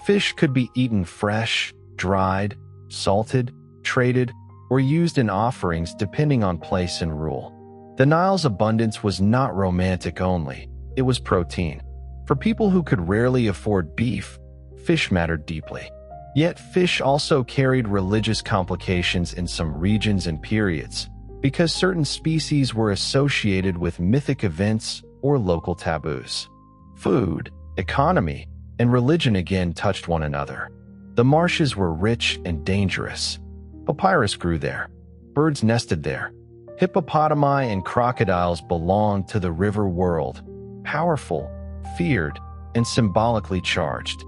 Fish could be eaten fresh, dried, salted, traded, or used in offerings depending on place and rule. The Nile's abundance was not romantic only. It was protein. For people who could rarely afford beef, fish mattered deeply. Yet fish also carried religious complications in some regions and periods, because certain species were associated with mythic events or local taboos. Food, economy, and religion again touched one another. The marshes were rich and dangerous. Papyrus grew there. Birds nested there. Hippopotami and crocodiles belonged to the river world, powerful, feared, and symbolically charged.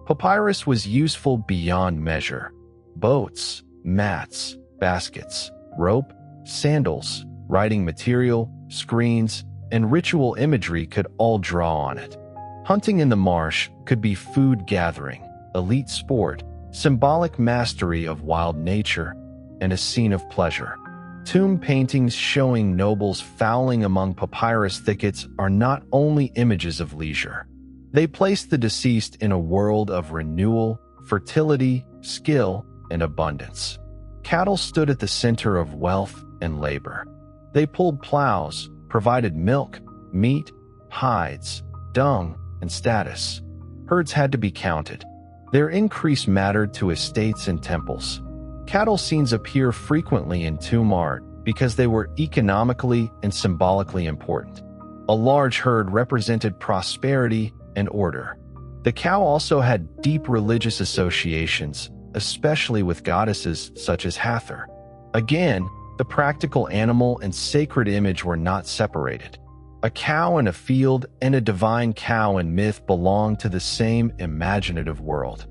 Papyrus was useful beyond measure. Boats, mats, baskets, rope, sandals, writing material, screens, and ritual imagery could all draw on it. Hunting in the marsh could be food gathering, elite sport, symbolic mastery of wild nature, and a scene of pleasure. Tomb paintings showing nobles fowling among papyrus thickets are not only images of leisure. They place the deceased in a world of renewal, fertility, skill, and abundance. Cattle stood at the center of wealth and labor. They pulled plows, provided milk, meat, hides, dung, and status. Herds had to be counted. Their increase mattered to estates and temples. Cattle scenes appear frequently in tomb art because they were economically and symbolically important. A large herd represented prosperity and order. The cow also had deep religious associations, especially with goddesses such as Hathor. Again, the practical animal and sacred image were not separated. A cow in a field and a divine cow in myth belong to the same imaginative world.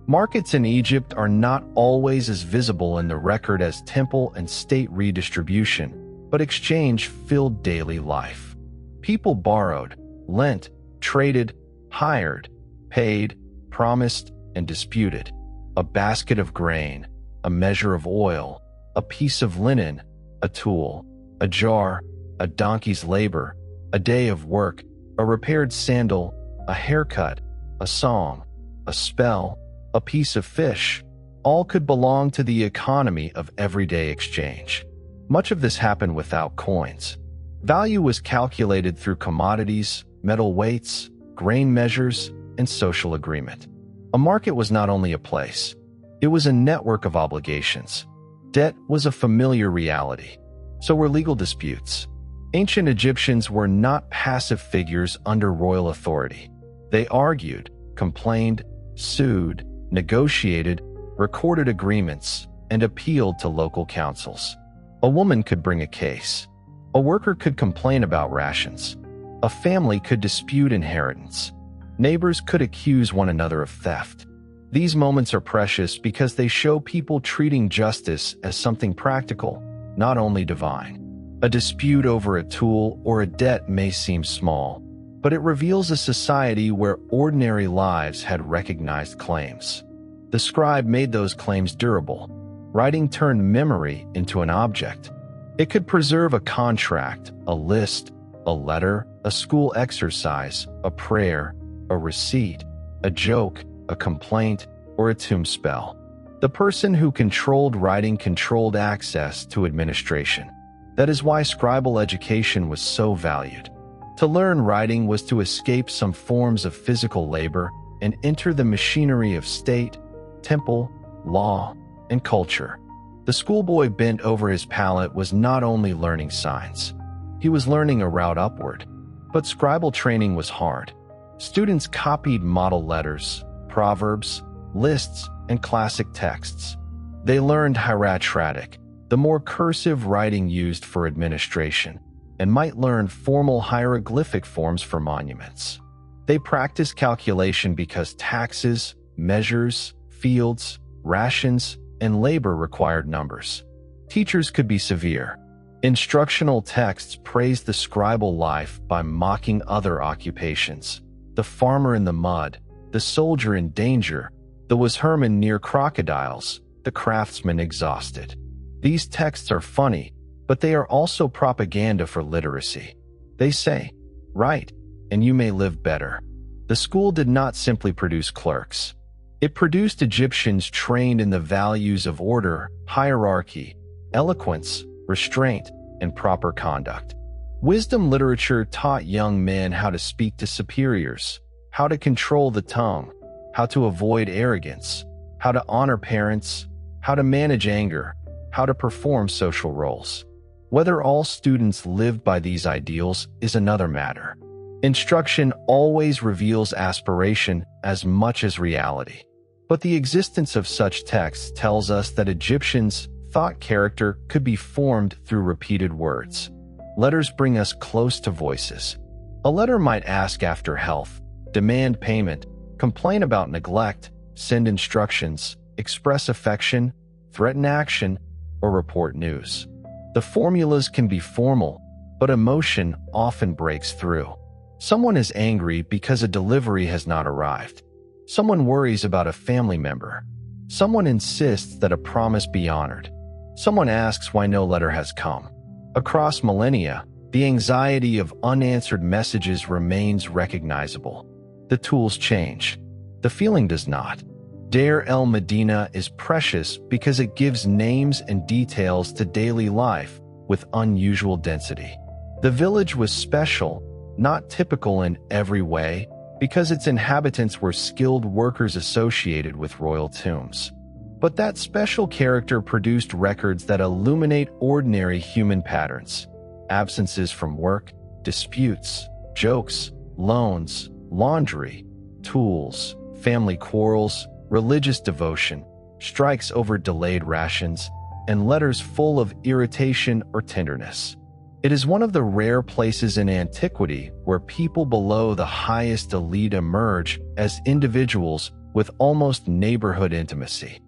Markets in Egypt are not always as visible in the record as temple and state redistribution, but exchange filled daily life. People borrowed, lent, traded, hired, paid, promised, and disputed. A basket of grain, a measure of oil, a piece of linen, a tool, a jar, a donkey's labor, a day of work, a repaired sandal, a haircut, a song, a spell, a piece of fish, all could belong to the economy of everyday exchange. Much of this happened without coins. Value was calculated through commodities, metal weights, grain measures, and social agreement. A market was not only a place, it was a network of obligations. Debt was a familiar reality. So were legal disputes. Ancient Egyptians were not passive figures under royal authority. They argued, complained, sued, negotiated, recorded agreements, and appealed to local councils. A woman could bring a case. A worker could complain about rations. A family could dispute inheritance. Neighbors could accuse one another of theft. These moments are precious because they show people treating justice as something practical, not only divine. A dispute over a tool or a debt may seem small, but it reveals a society where ordinary lives had recognized claims. The scribe made those claims durable. Writing turned memory into an object. It could preserve a contract, a list, a letter, a school exercise, a prayer, a receipt, a joke, a complaint, or a tomb spell. The person who controlled writing controlled access to administration. That is why scribal education was so valued. To learn writing was to escape some forms of physical labor and enter the machinery of state, temple, law, and culture. The schoolboy bent over his palette was not only learning signs. He was learning a route upward. But scribal training was hard. Students copied model letters, proverbs, lists, and classic texts. They learned hieratic, the more cursive writing used for administration, and might learn formal hieroglyphic forms for monuments. They practiced calculation because taxes, measures, fields, rations, and labor required numbers. Teachers could be severe. Instructional texts praised the scribal life by mocking other occupations. The farmer in the mud, the soldier in danger, the washerman near crocodiles, the craftsman exhausted. These texts are funny, but they are also propaganda for literacy. They say, write, and you may live better. The school did not simply produce clerks. It produced Egyptians trained in the values of order, hierarchy, eloquence, restraint, and proper conduct. Wisdom literature taught young men how to speak to superiors, how to control the tongue, how to avoid arrogance, how to honor parents, how to manage anger, how to perform social roles. Whether all students lived by these ideals is another matter. Instruction always reveals aspiration as much as reality. But the existence of such texts tells us that Egyptians thought character could be formed through repeated words. Letters bring us close to voices. A letter might ask after health, demand payment, complain about neglect, send instructions, express affection, threaten action, or report news. The formulas can be formal, but emotion often breaks through. Someone is angry because a delivery has not arrived. Someone worries about a family member. Someone insists that a promise be honored. Someone asks why no letter has come. Across millennia, the anxiety of unanswered messages remains recognizable. The tools change. The feeling does not. Deir el-Medina is precious because it gives names and details to daily life with unusual density. The village was special, not typical in every way, because its inhabitants were skilled workers associated with royal tombs. But that special character produced records that illuminate ordinary human patterns: absences from work, disputes, jokes, loans, laundry, tools, family quarrels, religious devotion, strikes over delayed rations, and letters full of irritation or tenderness. It is one of the rare places in antiquity where people below the highest elite emerge as individuals with almost neighborhood intimacy.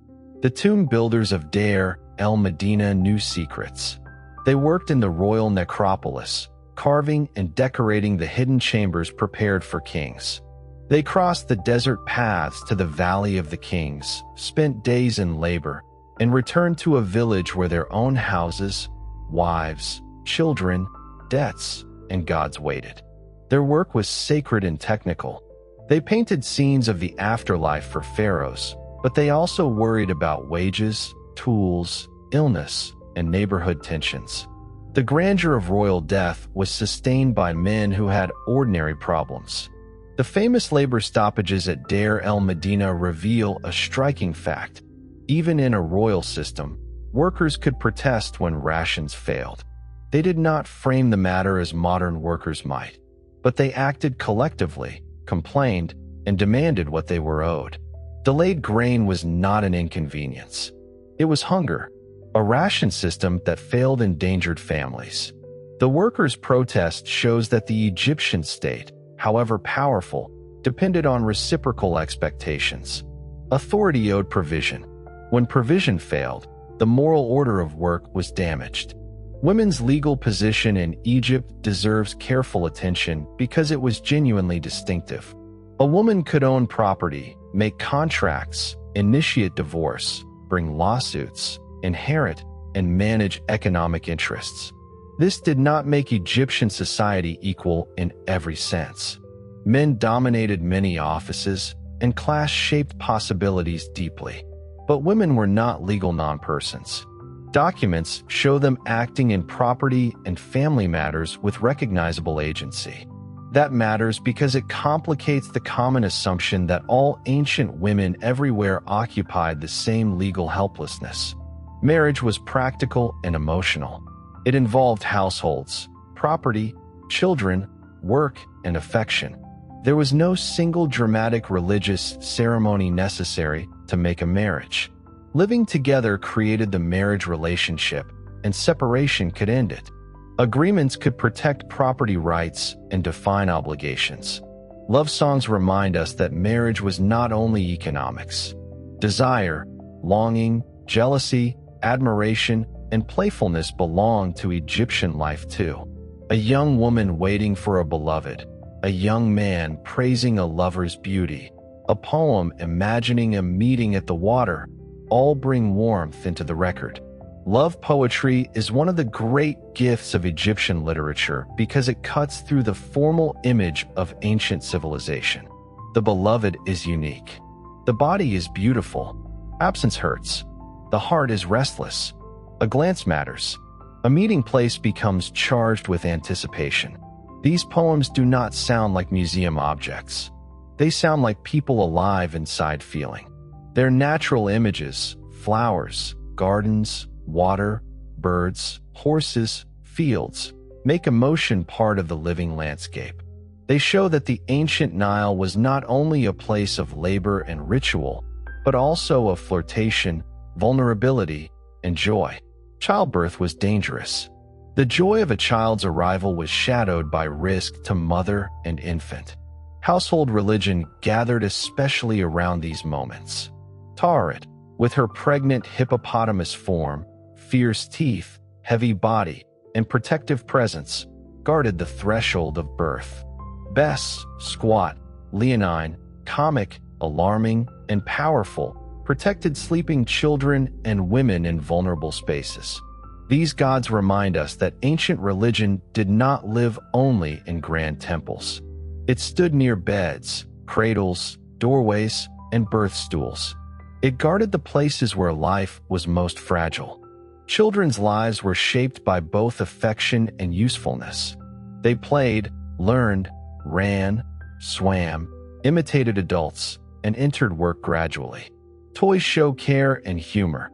The tomb builders of Deir, el-Medina knew secrets. They worked in the royal necropolis, carving and decorating the hidden chambers prepared for kings. They crossed the desert paths to the Valley of the Kings, spent days in labor, and returned to a village where their own houses, wives, children, debts, and gods waited. Their work was sacred and technical. They painted scenes of the afterlife for pharaohs, but they also worried about wages, tools, illness, and neighborhood tensions. The grandeur of royal death was sustained by men who had ordinary problems. The famous labor stoppages at Deir el-Medina reveal a striking fact. Even in a royal system, workers could protest when rations failed. They did not frame the matter as modern workers might, but they acted collectively, complained, and demanded what they were owed. Delayed grain was not an inconvenience. It was hunger, a ration system that failed endangered families. The workers' protest shows that the Egyptian state, however powerful, depended on reciprocal expectations. Authority owed provision. When provision failed, the moral order of work was damaged. Women's legal position in Egypt deserves careful attention because it was genuinely distinctive. A woman could own property, make contracts, initiate divorce, bring lawsuits, inherit, and manage economic interests. This did not make Egyptian society equal in every sense. Men dominated many offices, and class shaped possibilities deeply. But women were not legal non-persons. Documents show them acting in property and family matters with recognizable agency. That matters because it complicates the common assumption that all ancient women everywhere occupied the same legal helplessness. Marriage was practical and emotional. It involved households, property, children, work, and affection. There was no single dramatic religious ceremony necessary to make a marriage. Living together created the marriage relationship, and separation could end it. Agreements could protect property rights and define obligations. Love songs remind us that marriage was not only economics. Desire, longing, jealousy, admiration, and playfulness belonged to Egyptian life too. A young woman waiting for a beloved, a young man praising a lover's beauty, a poem imagining a meeting at the water, all bring warmth into the record. Love poetry is one of the great gifts of Egyptian literature because it cuts through the formal image of ancient civilization. The beloved is unique. The body is beautiful. Absence hurts. The heart is restless. A glance matters. A meeting place becomes charged with anticipation. These poems do not sound like museum objects. They sound like people alive inside feeling. They're natural images: flowers, gardens, water, birds, horses, fields, make emotion part of the living landscape. They show that the ancient Nile was not only a place of labor and ritual, but also of flirtation, vulnerability, and joy. Childbirth was dangerous. The joy of a child's arrival was shadowed by risk to mother and infant. Household religion gathered especially around these moments. Tauret, with her pregnant hippopotamus form, fierce teeth, heavy body, and protective presence, guarded the threshold of birth. Bes, squat, leonine, comic, alarming, and powerful, protected sleeping children and women in vulnerable spaces. These gods remind us that ancient religion did not live only in grand temples. It stood near beds, cradles, doorways, and birth stools. It guarded the places where life was most fragile. Children's lives were shaped by both affection and usefulness. They played, learned, ran, swam, imitated adults, and entered work gradually. Toys show care and humor.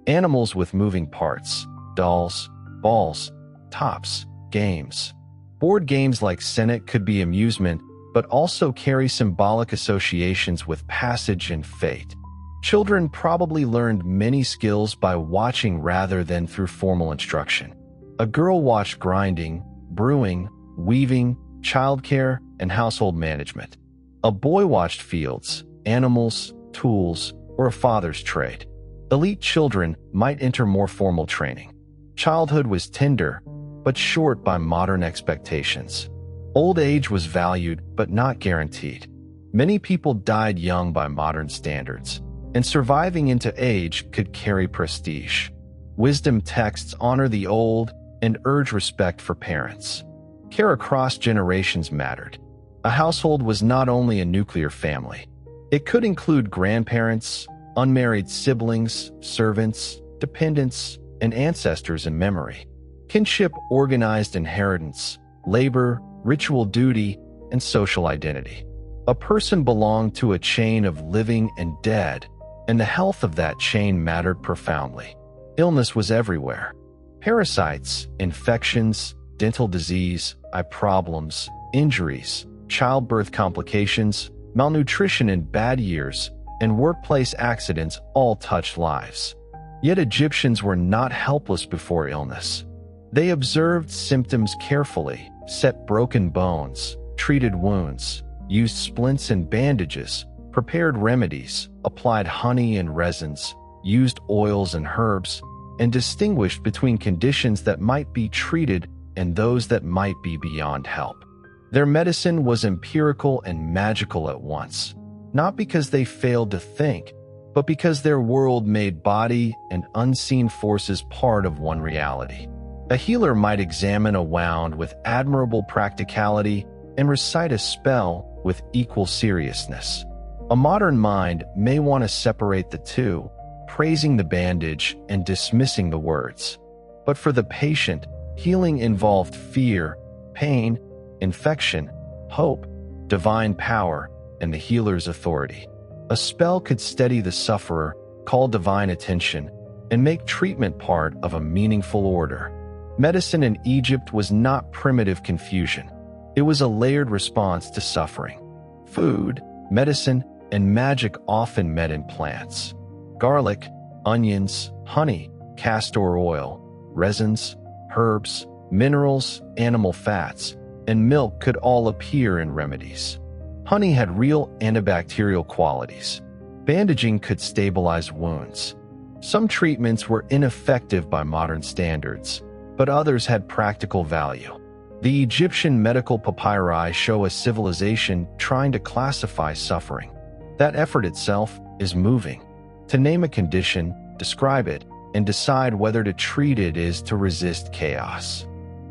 Animals with moving parts, dolls, balls, tops, games. Board games like Senet could be amusement, but also carry symbolic associations with passage and fate. Children probably learned many skills by watching rather than through formal instruction. A girl watched grinding, brewing, weaving, childcare, and household management. A boy watched fields, animals, tools, or a father's trade. Elite children might enter more formal training. Childhood was tender, but short by modern expectations. Old age was valued, but not guaranteed. Many people died young by modern standards, and surviving into age could carry prestige. Wisdom texts honor the old and urge respect for parents. Care across generations mattered. A household was not only a nuclear family. It could include grandparents, unmarried siblings, servants, dependents, and ancestors in memory. Kinship organized inheritance, labor, ritual duty, and social identity. A person belonged to a chain of living and dead, and the health of that chain mattered profoundly. Illness was everywhere. Parasites, infections, dental disease, eye problems, injuries, childbirth complications, malnutrition in bad years, and workplace accidents all touched lives. Yet Egyptians were not helpless before illness. They observed symptoms carefully, set broken bones, treated wounds, used splints and bandages, prepared remedies, applied honey and resins, used oils and herbs, and distinguished between conditions that might be treated and those that might be beyond help. Their medicine was empirical and magical at once, not because they failed to think, but because their world made body and unseen forces part of one reality. A healer might examine a wound with admirable practicality and recite a spell with equal seriousness. A modern mind may want to separate the two, praising the bandage and dismissing the words. But for the patient, healing involved fear, pain, infection, hope, divine power, and the healer's authority. A spell could steady the sufferer, call divine attention, and make treatment part of a meaningful order. Medicine in Egypt was not primitive confusion. It was a layered response to suffering. Food, medicine, and magic often met in plants. Garlic, onions, honey, castor oil, resins, herbs, minerals, animal fats, and milk could all appear in remedies. Honey had real antibacterial qualities. Bandaging could stabilize wounds. Some treatments were ineffective by modern standards, but others had practical value. The Egyptian medical papyri show a civilization trying to classify suffering. That effort itself is moving. To name a condition, describe it, and decide whether to treat it is to resist chaos.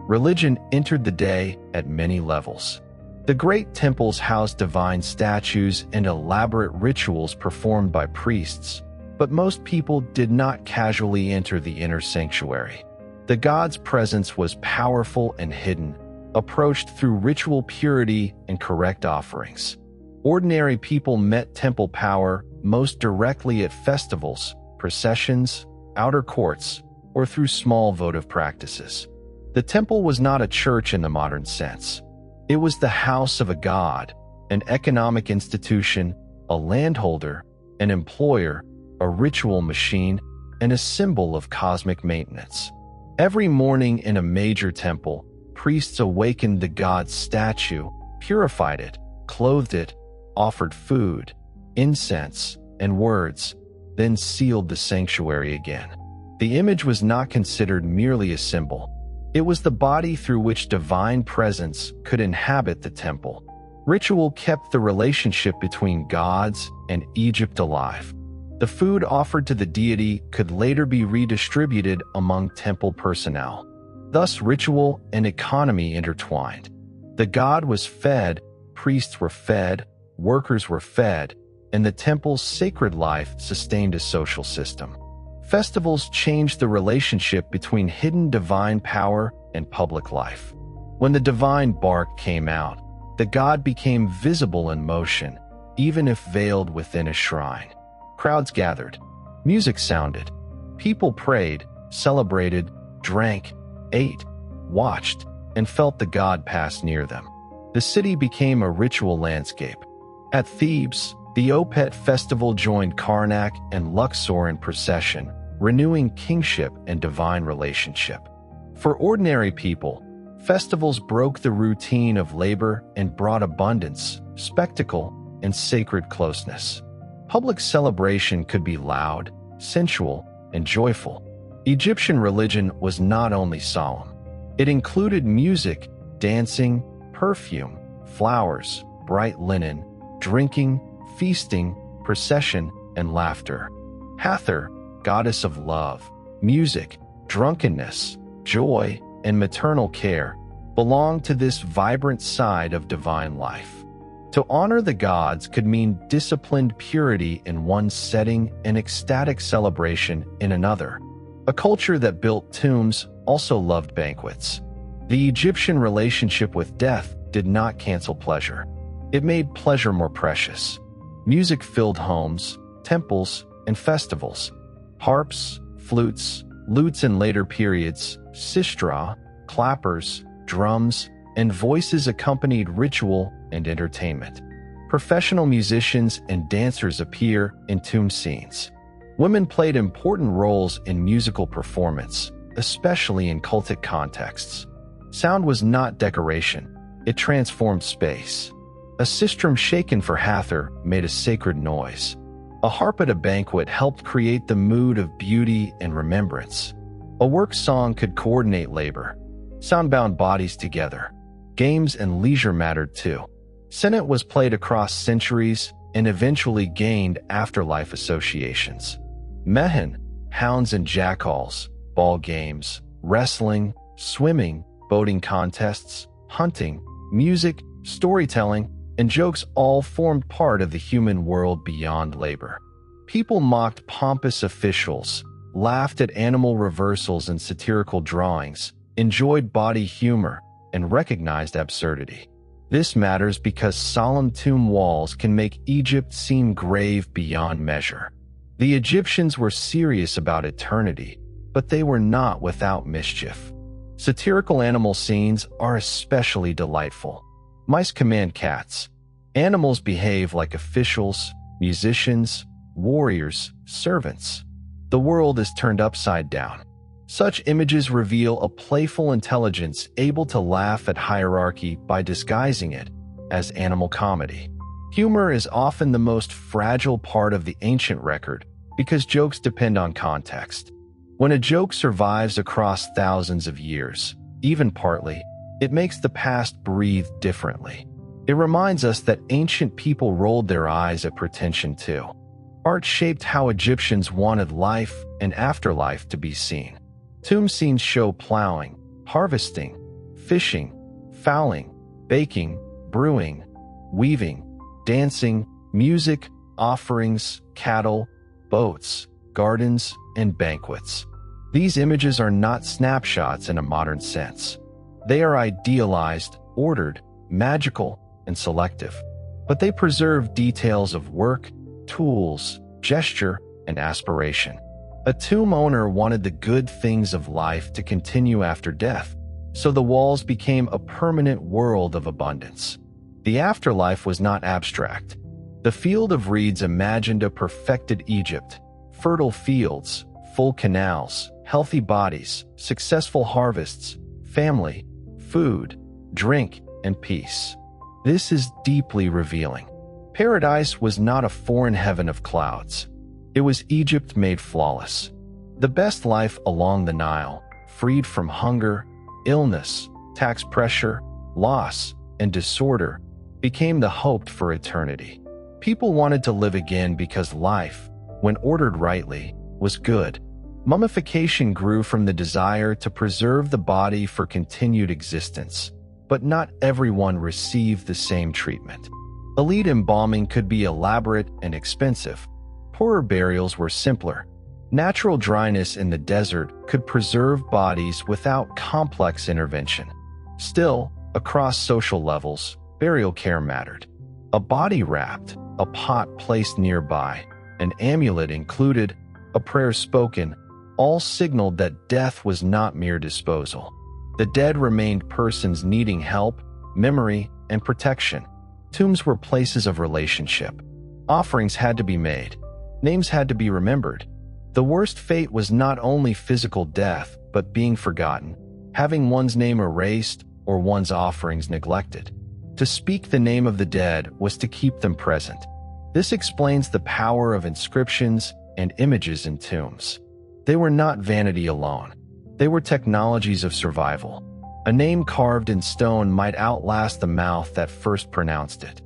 Religion entered the day at many levels. The great temples housed divine statues and elaborate rituals performed by priests, but most people did not casually enter the inner sanctuary. The god's presence was powerful and hidden, approached through ritual purity and correct offerings. Ordinary people met temple power most directly at festivals, processions, outer courts, or through small votive practices. The temple was not a church in the modern sense. It was the house of a god, an economic institution, a landholder, an employer, a ritual machine, and a symbol of cosmic maintenance. Every morning in a major temple, priests awakened the god's statue, purified it, clothed it, offered food, incense, and words, then sealed the sanctuary again. The image was not considered merely a symbol. It was the body through which divine presence could inhabit the temple. Ritual kept the relationship between gods and Egypt alive. The food offered to the deity could later be redistributed among temple personnel. Thus, ritual and economy intertwined. The god was fed, priests were fed, workers were fed, and the temple's sacred life sustained a social system. Festivals changed the relationship between hidden divine power and public life. When the divine bark came out, the god became visible in motion, even if veiled within a shrine. Crowds gathered. Music sounded. People prayed, celebrated, drank, ate, watched, and felt the god pass near them. The city became a ritual landscape. At Thebes, the Opet festival joined Karnak and Luxor in procession, renewing kingship and divine relationship. For ordinary people, festivals broke the routine of labor and brought abundance, spectacle, and sacred closeness. Public celebration could be loud, sensual, and joyful. Egyptian religion was not only solemn. It included music, dancing, perfume, flowers, bright linen, drinking, feasting, procession, and laughter. Hathor, goddess of love, music, drunkenness, joy, and maternal care, belonged to this vibrant side of divine life. To honor the gods could mean disciplined purity in one setting and ecstatic celebration in another. A culture that built tombs also loved banquets. The Egyptian relationship with death did not cancel pleasure. It made pleasure more precious. Music filled homes, temples, and festivals. Harps, flutes, lutes in later periods, sistra, clappers, drums, and voices accompanied ritual and entertainment. Professional musicians and dancers appear in tomb scenes. Women played important roles in musical performance, especially in cultic contexts. Sound was not decoration, it transformed space. A sistrum shaken for Hathor made a sacred noise. A harp at a banquet helped create the mood of beauty and remembrance. A work song could coordinate labor. Sound bound bodies together. Games and leisure mattered too. Senet was played across centuries and eventually gained afterlife associations. Mehen, hounds and jackals, ball games, wrestling, swimming, boating contests, hunting, music, storytelling, and jokes all formed part of the human world beyond labor. People mocked pompous officials, laughed at animal reversals and satirical drawings, enjoyed body humor, and recognized absurdity. This matters because solemn tomb walls can make Egypt seem grave beyond measure. The Egyptians were serious about eternity, but they were not without mischief. Satirical animal scenes are especially delightful. Mice command cats. Animals behave like officials, musicians, warriors, servants. The world is turned upside down. Such images reveal a playful intelligence able to laugh at hierarchy by disguising it as animal comedy. Humor is often the most fragile part of the ancient record because jokes depend on context. When a joke survives across thousands of years, even partly, it makes the past breathe differently. It reminds us that ancient people rolled their eyes at pretension too. Art shaped how Egyptians wanted life and afterlife to be seen. Tomb scenes show plowing, harvesting, fishing, fowling, baking, brewing, weaving, dancing, music, offerings, cattle, boats, gardens, and banquets. These images are not snapshots in a modern sense. They are idealized, ordered, magical, and selective. But they preserve details of work, tools, gesture, and aspiration. A tomb owner wanted the good things of life to continue after death, so the walls became a permanent world of abundance. The afterlife was not abstract. The Field of Reeds imagined a perfected Egypt, fertile fields, full canals, healthy bodies, successful harvests, family, food, drink, and peace. This is deeply revealing. Paradise was not a foreign heaven of clouds. It was Egypt made flawless. The best life along the Nile, freed from hunger, illness, tax pressure, loss, and disorder, became the hope for eternity. People wanted to live again because life, when ordered rightly, was good. Mummification grew from the desire to preserve the body for continued existence, but not everyone received the same treatment. Elite embalming could be elaborate and expensive. Poorer burials were simpler. Natural dryness in the desert could preserve bodies without complex intervention. Still, across social levels, burial care mattered. A body wrapped, a pot placed nearby, an amulet included, a prayer spoken, all signaled that death was not mere disposal. The dead remained persons needing help, memory, and protection. Tombs were places of relationship. Offerings had to be made. Names had to be remembered. The worst fate was not only physical death, but being forgotten, having one's name erased or one's offerings neglected. To speak the name of the dead was to keep them present. This explains the power of inscriptions and images in tombs. They were not vanity alone. They were technologies of survival. A name carved in stone might outlast the mouth that first pronounced it.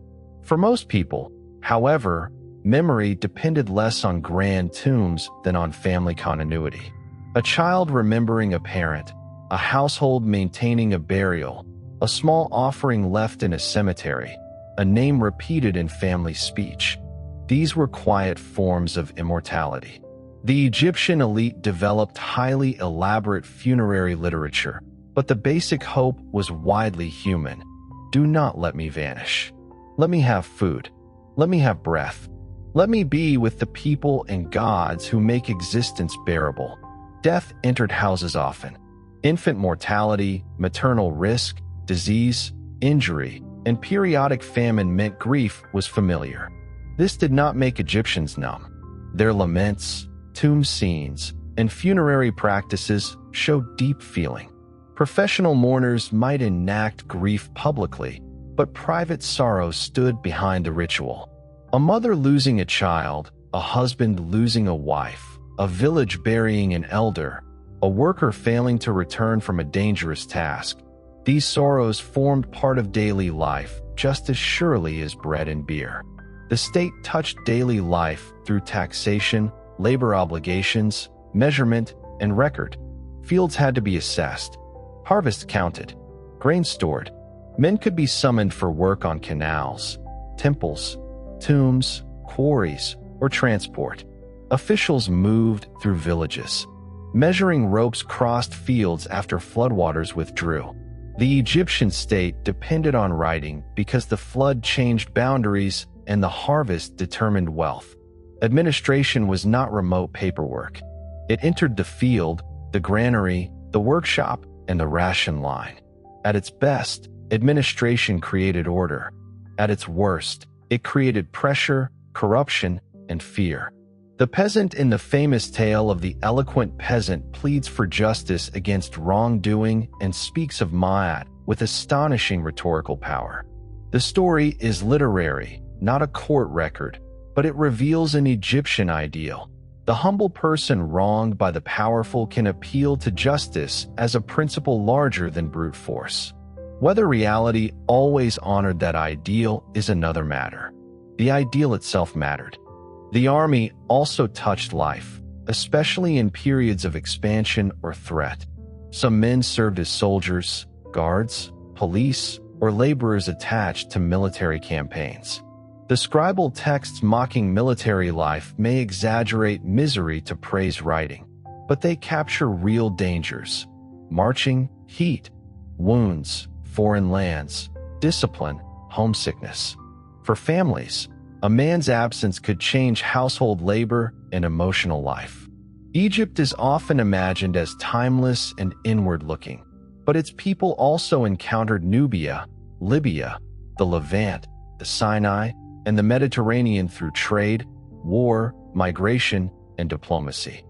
For most people, however, memory depended less on grand tombs than on family continuity. A child remembering a parent, a household maintaining a burial, a small offering left in a cemetery, a name repeated in family speech. These were quiet forms of immortality. The Egyptian elite developed highly elaborate funerary literature, but the basic hope was widely human. Do not let me vanish. Let me have food. Let me have breath. Let me be with the people and gods who make existence bearable. Death entered houses often. Infant mortality, maternal risk, disease, injury, and periodic famine meant grief was familiar. This did not make Egyptians numb. Their laments, tomb scenes, and funerary practices showed deep feeling. Professional mourners might enact grief publicly, but private sorrow stood behind the ritual. A mother losing a child, a husband losing a wife, a village burying an elder, a worker failing to return from a dangerous task. These sorrows formed part of daily life just as surely as bread and beer. The state touched daily life through taxation, labor obligations, measurement, and record. Fields had to be assessed. Harvests counted. Grain stored. Men could be summoned for work on canals, temples, tombs, quarries, or transport. Officials moved through villages. Measuring ropes crossed fields after floodwaters withdrew. The Egyptian state depended on writing because the flood changed boundaries and the harvest determined wealth. Administration was not remote paperwork. It entered the field, the granary, the workshop, and the ration line. At its best, administration created order. At its worst, it created pressure, corruption, and fear. The peasant in the famous tale of the eloquent peasant pleads for justice against wrongdoing and speaks of Ma'at with astonishing rhetorical power. The story is literary, not a court record, but it reveals an Egyptian ideal. The humble person wronged by the powerful can appeal to justice as a principle larger than brute force. Whether reality always honored that ideal is another matter. The ideal itself mattered. The army also touched life, especially in periods of expansion or threat. Some men served as soldiers, guards, police, or laborers attached to military campaigns. The scribal texts mocking military life may exaggerate misery to praise writing, but they capture real dangers: marching, heat, wounds, foreign lands, discipline, homesickness. For families, a man's absence could change household labor and emotional life. Egypt is often imagined as timeless and inward-looking, but its people also encountered Nubia, Libya, the Levant, the Sinai, and the Mediterranean through trade, war, migration, and diplomacy.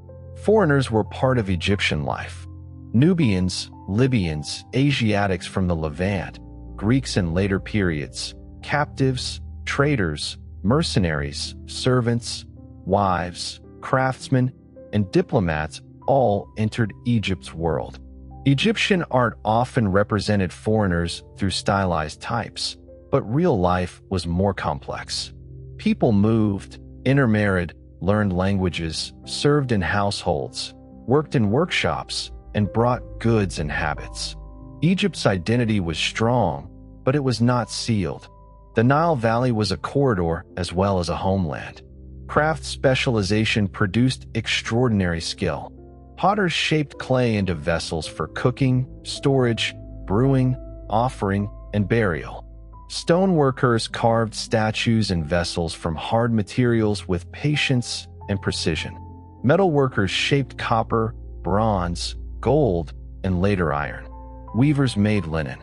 Foreigners were part of Egyptian life. Nubians, Libyans, Asiatics from the Levant, Greeks in later periods, captives, traders, mercenaries, servants, wives, craftsmen, and diplomats all entered Egypt's world. Egyptian art often represented foreigners through stylized types, but real life was more complex. People moved, intermarried, learned languages, served in households, worked in workshops, and brought goods and habits. Egypt's identity was strong, but it was not sealed. The Nile Valley was a corridor as well as a homeland. Craft specialization produced extraordinary skill. Potters shaped clay into vessels for cooking, storage, brewing, offering, and burial. Stoneworkers carved statues and vessels from hard materials with patience and precision. Metalworkers shaped copper, bronze, gold, and later iron. Weavers made linen.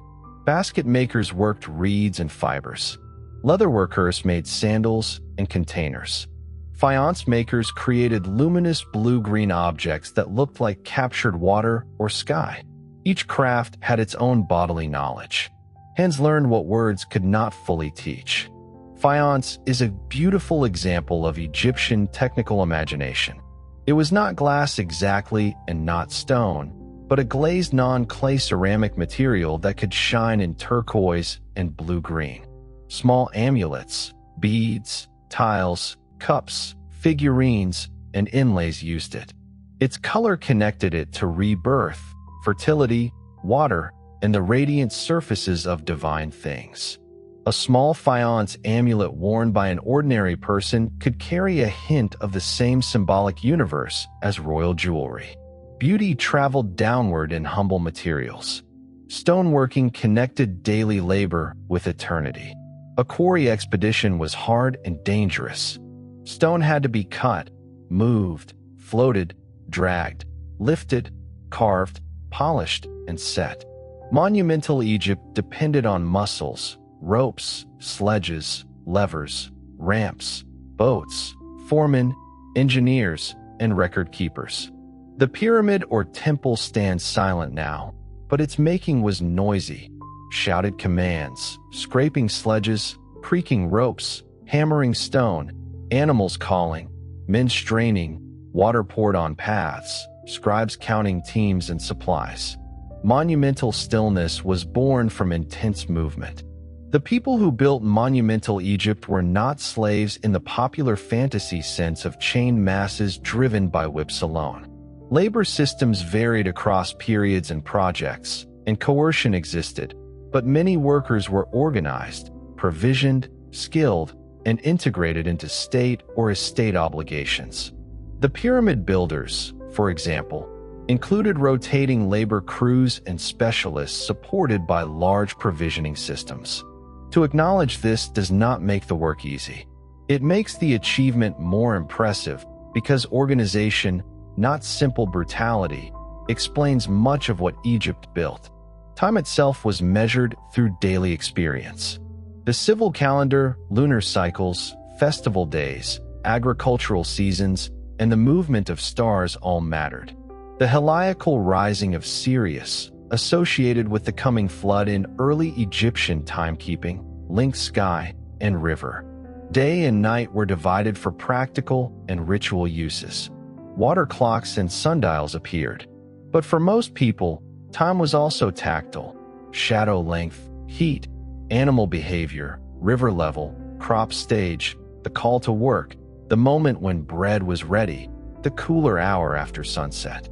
Basket makers worked reeds and fibers. Leatherworkers made sandals and containers. Faience makers created luminous blue-green objects that looked like captured water or sky. Each craft had its own bodily knowledge. Hands learned what words could not fully teach. Faience is a beautiful example of Egyptian technical imagination. It was not glass exactly and not stone, but a glazed non-clay ceramic material that could shine in turquoise and blue-green. Small amulets, beads, tiles, cups, figurines, and inlays used it. Its color connected it to rebirth, fertility, water, and the radiant surfaces of divine things. A small faience amulet worn by an ordinary person could carry a hint of the same symbolic universe as royal jewelry. Beauty traveled downward in humble materials. Stoneworking connected daily labor with eternity. A quarry expedition was hard and dangerous. Stone had to be cut, moved, floated, dragged, lifted, carved, polished, and set. Monumental Egypt depended on muscles, ropes, sledges, levers, ramps, boats, foremen, engineers, and record keepers. The pyramid or temple stands silent now, but its making was noisy. Shouted commands, scraping sledges, creaking ropes, hammering stone, animals calling, men straining, water poured on paths, scribes counting teams and supplies. Monumental stillness was born from intense movement. The people who built monumental Egypt were not slaves in the popular fantasy sense of chained masses driven by whips alone. Labor systems varied across periods and projects, and coercion existed, but many workers were organized, provisioned, skilled, and integrated into state or estate obligations. The pyramid builders, for example, included rotating labor crews and specialists supported by large provisioning systems. To acknowledge this does not make the work easy. It makes the achievement more impressive because organization, not simple brutality, explains much of what Egypt built. Time itself was measured through daily experience. The civil calendar, lunar cycles, festival days, agricultural seasons, and the movement of stars all mattered. The heliacal rising of Sirius, associated with the coming flood in early Egyptian timekeeping, linked sky and river. Day and night were divided for practical and ritual uses. Water clocks and sundials appeared. But for most people, time was also tactile. Shadow length, heat, animal behavior, river level, crop stage, the call to work, the moment when bread was ready, the cooler hour after sunset.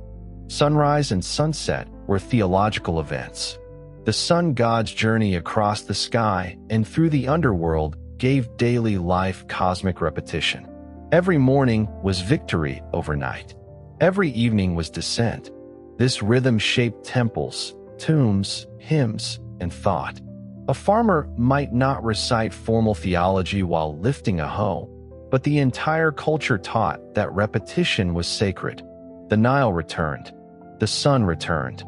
Sunrise and sunset were theological events. The sun god's journey across the sky and through the underworld gave daily life cosmic repetition. Every morning was victory overnight. Every evening was descent. This rhythm shaped temples, tombs, hymns, and thought. A farmer might not recite formal theology while lifting a hoe, but the entire culture taught that repetition was sacred. The Nile returned. The sun returned.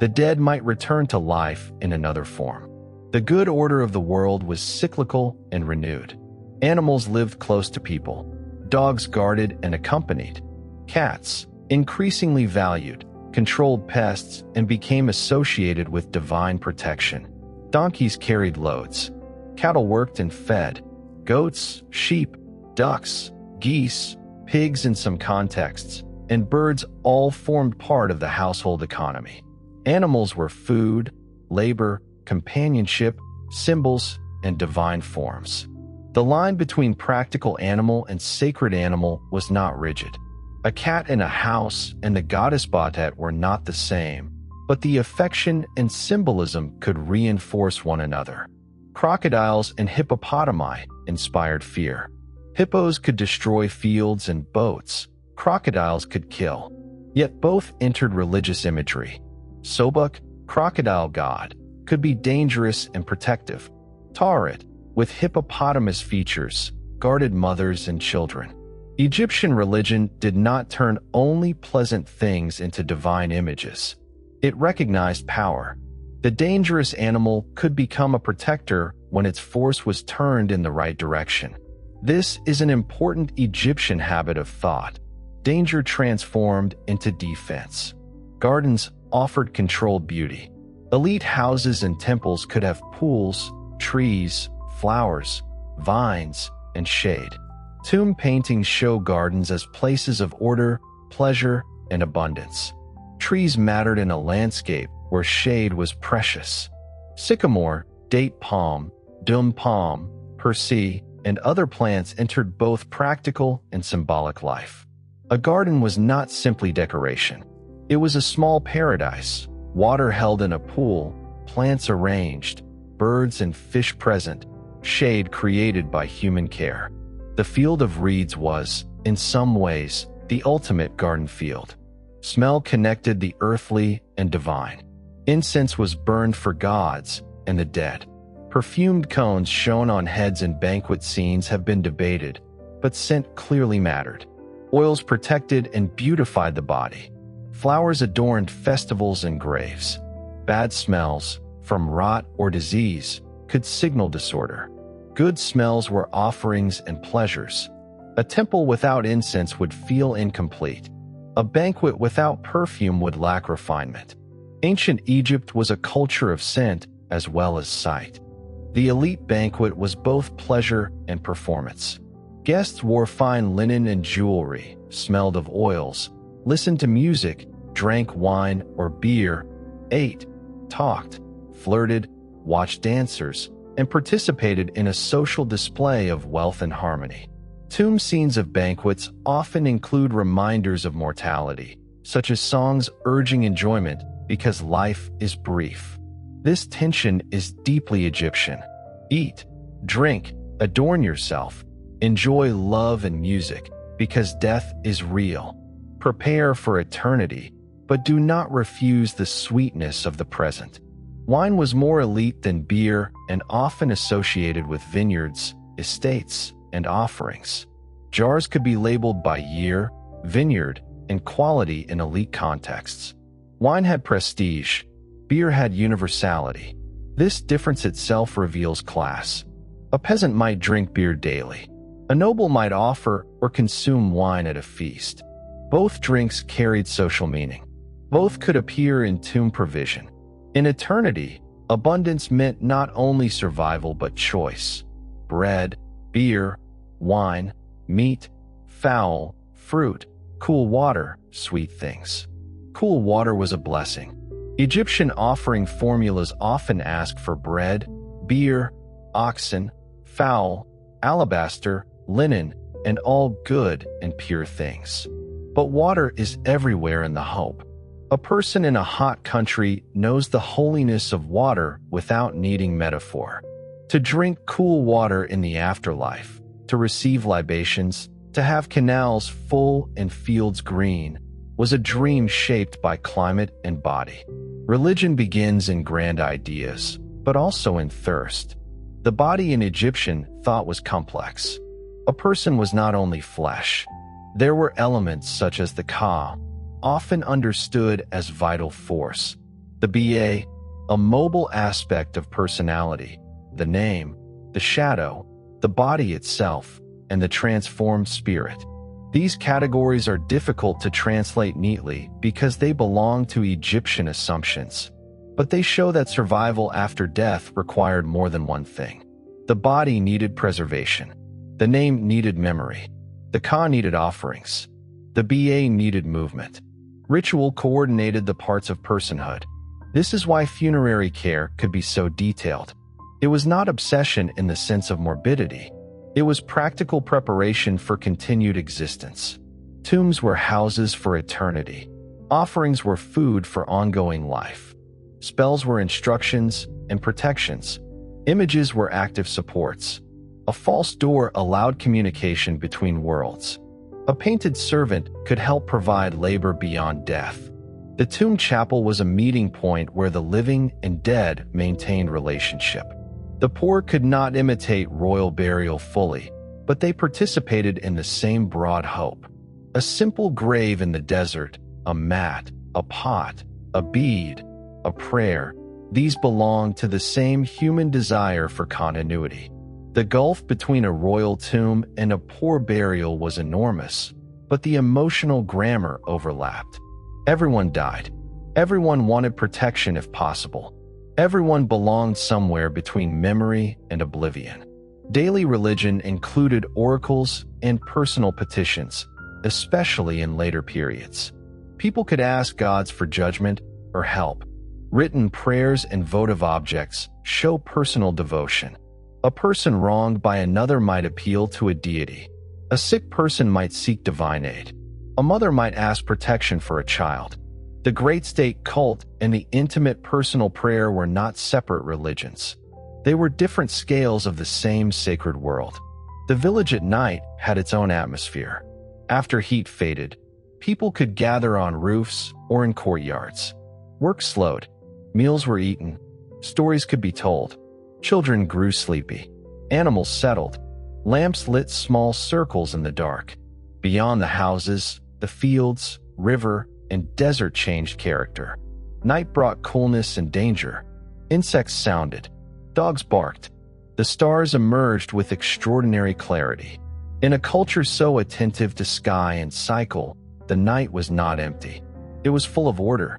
The dead might return to life in another form. The good order of the world was cyclical and renewed. Animals lived close to people. Dogs guarded and accompanied. Cats, increasingly valued, controlled pests and became associated with divine protection. Donkeys carried loads. Cattle worked and fed. Goats, sheep, ducks, geese, pigs in some contexts, and birds all formed part of the household economy. Animals were food, labor, companionship, symbols, and divine forms. The line between practical animal and sacred animal was not rigid. A cat in a house and the goddess Batet were not the same, but the affection and symbolism could reinforce one another. Crocodiles and hippopotami inspired fear. Hippos could destroy fields and boats. Crocodiles could kill. Yet both entered religious imagery. Sobuk, crocodile god, could be dangerous and protective. Tauret, with hippopotamus features, guarded mothers and children. Egyptian religion did not turn only pleasant things into divine images. It recognized power. The dangerous animal could become a protector when its force was turned in the right direction. This is an important Egyptian habit of thought. Danger transformed into defense. Gardens offered controlled beauty. Elite houses and temples could have pools, trees, flowers, vines, and shade. Tomb paintings show gardens as places of order, pleasure, and abundance. Trees mattered in a landscape where shade was precious. Sycamore, date palm, dum palm, persea, and other plants entered both practical and symbolic life. A garden was not simply decoration. It was a small paradise, water held in a pool, plants arranged, birds and fish present, shade created by human care. The field of reeds was, in some ways, the ultimate garden field. Smell connected the earthly and divine. Incense was burned for gods and the dead. Perfumed cones shown on heads in banquet scenes have been debated, but scent clearly mattered. Oils protected and beautified the body. Flowers adorned festivals and graves. Bad smells, from rot or disease, could signal disorder. Good smells were offerings and pleasures. A temple without incense would feel incomplete. A banquet without perfume would lack refinement. Ancient Egypt was a culture of scent as well as sight. The elite banquet was both pleasure and performance. Guests wore fine linen and jewelry, smelled of oils, listened to music, drank wine or beer, ate, talked, flirted, watched dancers, and participated in a social display of wealth and harmony. Tomb scenes of banquets often include reminders of mortality, such as songs urging enjoyment because life is brief. This tension is deeply Egyptian. Eat, drink, adorn yourself, enjoy love and music because death is real. Prepare for eternity, but do not refuse the sweetness of the present. Wine was more elite than beer and often associated with vineyards, estates, and offerings. Jars could be labeled by year, vineyard, and quality in elite contexts. Wine had prestige, beer had universality. This difference itself reveals class. A peasant might drink beer daily. A noble might offer or consume wine at a feast. Both drinks carried social meaning. Both could appear in tomb provision. In eternity, abundance meant not only survival but choice. Bread, beer, wine, meat, fowl, fruit, cool water, sweet things. Cool water was a blessing. Egyptian offering formulas often asked for bread, beer, oxen, fowl, alabaster, linen, and all good and pure things. But water is everywhere in the hope. A person in a hot country knows the holiness of water without needing metaphor. To drink cool water in the afterlife, to receive libations, to have canals full and fields green, was a dream shaped by climate and body. Religion begins in grand ideas, but also in thirst. The body in Egyptian thought was complex. A person was not only flesh. There were elements such as the ka, often understood as vital force, the ba, a mobile aspect of personality, the name, the shadow, the body itself, and the transformed spirit. These categories are difficult to translate neatly because they belong to Egyptian assumptions, but they show that survival after death required more than one thing. The body needed preservation. The name needed memory. The ka needed offerings. The ba needed movement. Ritual coordinated the parts of personhood. This is why funerary care could be so detailed. It was not obsession in the sense of morbidity. It was practical preparation for continued existence. Tombs were houses for eternity. Offerings were food for ongoing life. Spells were instructions and protections. Images were active supports. A false door allowed communication between worlds. A painted servant could help provide labor beyond death. The tomb chapel was a meeting point where the living and dead maintained relationship. The poor could not imitate royal burial fully, but they participated in the same broad hope. A simple grave in the desert, a mat, a pot, a bead, a prayer, these belonged to the same human desire for continuity. The gulf between a royal tomb and a poor burial was enormous, but the emotional grammar overlapped. Everyone died. Everyone wanted protection if possible. Everyone belonged somewhere between memory and oblivion. Daily religion included oracles and personal petitions, especially in later periods. People could ask gods for judgment or help. Written prayers and votive objects show personal devotion. A person wronged by another might appeal to a deity. A sick person might seek divine aid. A mother might ask protection for a child. The great state cult and the intimate personal prayer were not separate religions. They were different scales of the same sacred world. The village at night had its own atmosphere. After heat faded, people could gather on roofs or in courtyards. Work slowed. Meals were eaten. Stories could be told. Children grew sleepy. Animals settled. Lamps lit small circles in the dark. Beyond the houses, the fields, river, and desert changed character. Night brought coolness and danger. Insects sounded. Dogs barked. The stars emerged with extraordinary clarity. In a culture so attentive to sky and cycle, the night was not empty. It was full of order.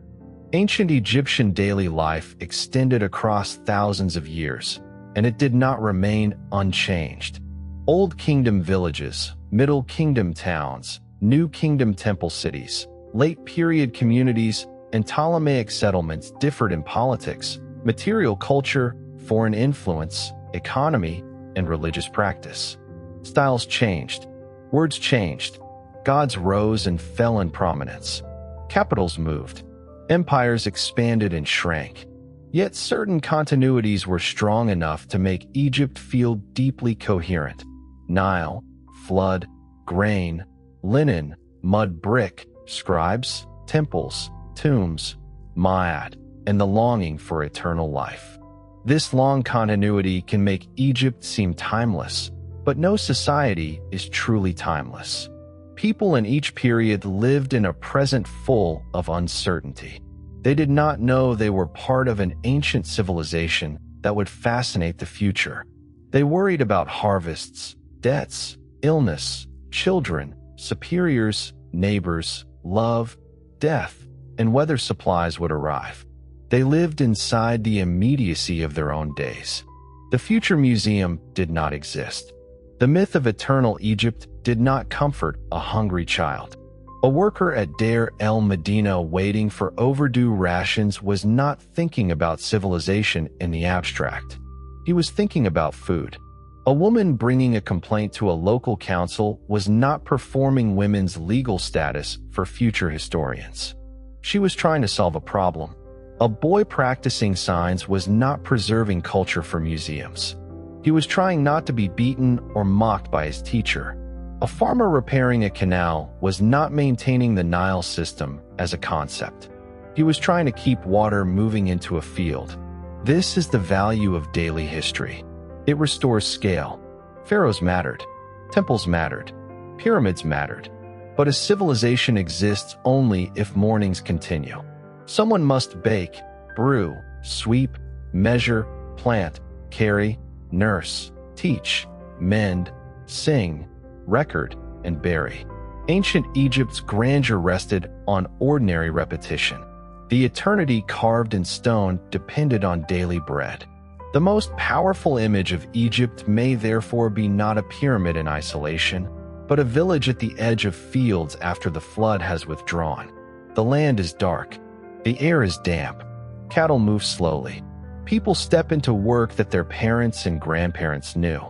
Ancient Egyptian daily life extended across thousands of years, and it did not remain unchanged. Old Kingdom villages, Middle Kingdom towns, New Kingdom temple cities, late period communities, and Ptolemaic settlements differed in politics, material culture, foreign influence, economy, and religious practice. Styles changed. Words changed. Gods rose and fell in prominence. Capitals moved. Empires expanded and shrank. Yet certain continuities were strong enough to make Egypt feel deeply coherent. Nile, flood, grain, linen, mud brick, scribes, temples, tombs, Ma'at, and the longing for eternal life. This long continuity can make Egypt seem timeless, but no society is truly timeless. People in each period lived in a present full of uncertainty. They did not know they were part of an ancient civilization that would fascinate the future. They worried about harvests, debts, illness, children, superiors, neighbors, love, death, and whether supplies would arrive. They lived inside the immediacy of their own days. The future museum did not exist. The myth of eternal Egypt did not comfort a hungry child. A worker at Deir el-Medina waiting for overdue rations was not thinking about civilization in the abstract. He was thinking about food. A woman bringing a complaint to a local council was not performing women's legal status for future historians. She was trying to solve a problem. A boy practicing signs was not preserving culture for museums. He was trying not to be beaten or mocked by his teacher. A farmer repairing a canal was not maintaining the Nile system as a concept. He was trying to keep water moving into a field. This is the value of daily history. It restores scale. Pharaohs mattered. Temples mattered. Pyramids mattered. But a civilization exists only if mornings continue. Someone must bake, brew, sweep, measure, plant, carry, nurse, teach, mend, sing, record, and bury. Ancient Egypt's grandeur rested on ordinary repetition. The eternity carved in stone depended on daily bread. The most powerful image of Egypt may therefore be not a pyramid in isolation, but a village at the edge of fields after the flood has withdrawn. The land is dark. The air is damp. Cattle move slowly. People step into work that their parents and grandparents knew.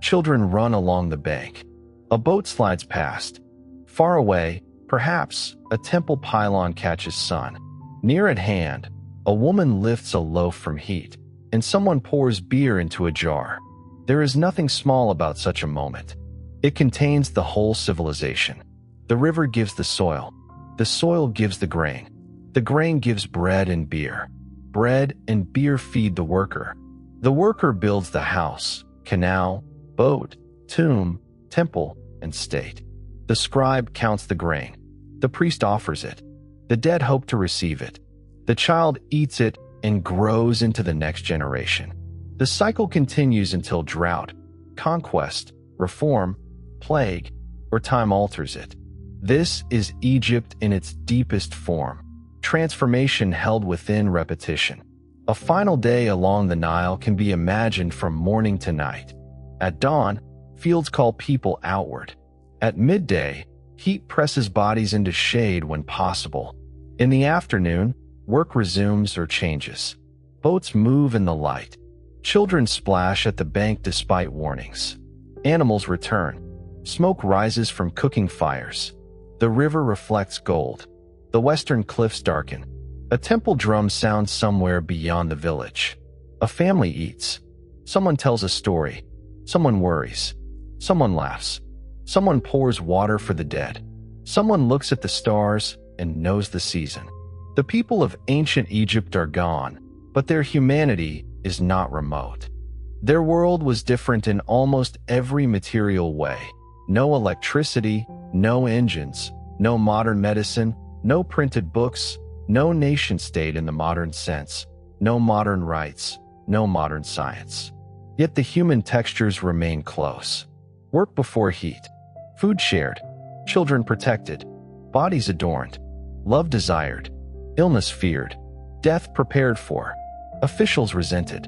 Children run along the bank. A boat slides past. Far away, perhaps, a temple pylon catches sun. Near at hand, a woman lifts a loaf from heat, and someone pours beer into a jar. There is nothing small about such a moment. It contains the whole civilization. The river gives the soil. The soil gives the grain. The grain gives bread and beer. Bread and beer feed the worker. The worker builds the house, canal, boat, tomb, temple, and state. The scribe counts the grain. The priest offers it. The dead hope to receive it. The child eats it and grows into the next generation. The cycle continues until drought, conquest, reform, plague, or time alters it. This is Egypt in its deepest form, transformation held within repetition. A final day along the Nile can be imagined from morning to night. At dawn, fields call people outward. At midday, heat presses bodies into shade when possible. In the afternoon, work resumes or changes. Boats move in the light. Children splash at the bank despite warnings. Animals return. Smoke rises from cooking fires. The river reflects gold. The western cliffs darken. A temple drum sounds somewhere beyond the village. A family eats. Someone tells a story. Someone worries. Someone laughs. Someone pours water for the dead. Someone looks at the stars and knows the season. The people of ancient Egypt are gone, but their humanity is not remote. Their world was different in almost every material way. No electricity, no engines, no modern medicine, no printed books, no nation-state in the modern sense, no modern rights, no modern science. Yet the human textures remain close. Work before heat, food shared, children protected, bodies adorned, love desired, illness feared, death prepared for, officials resented,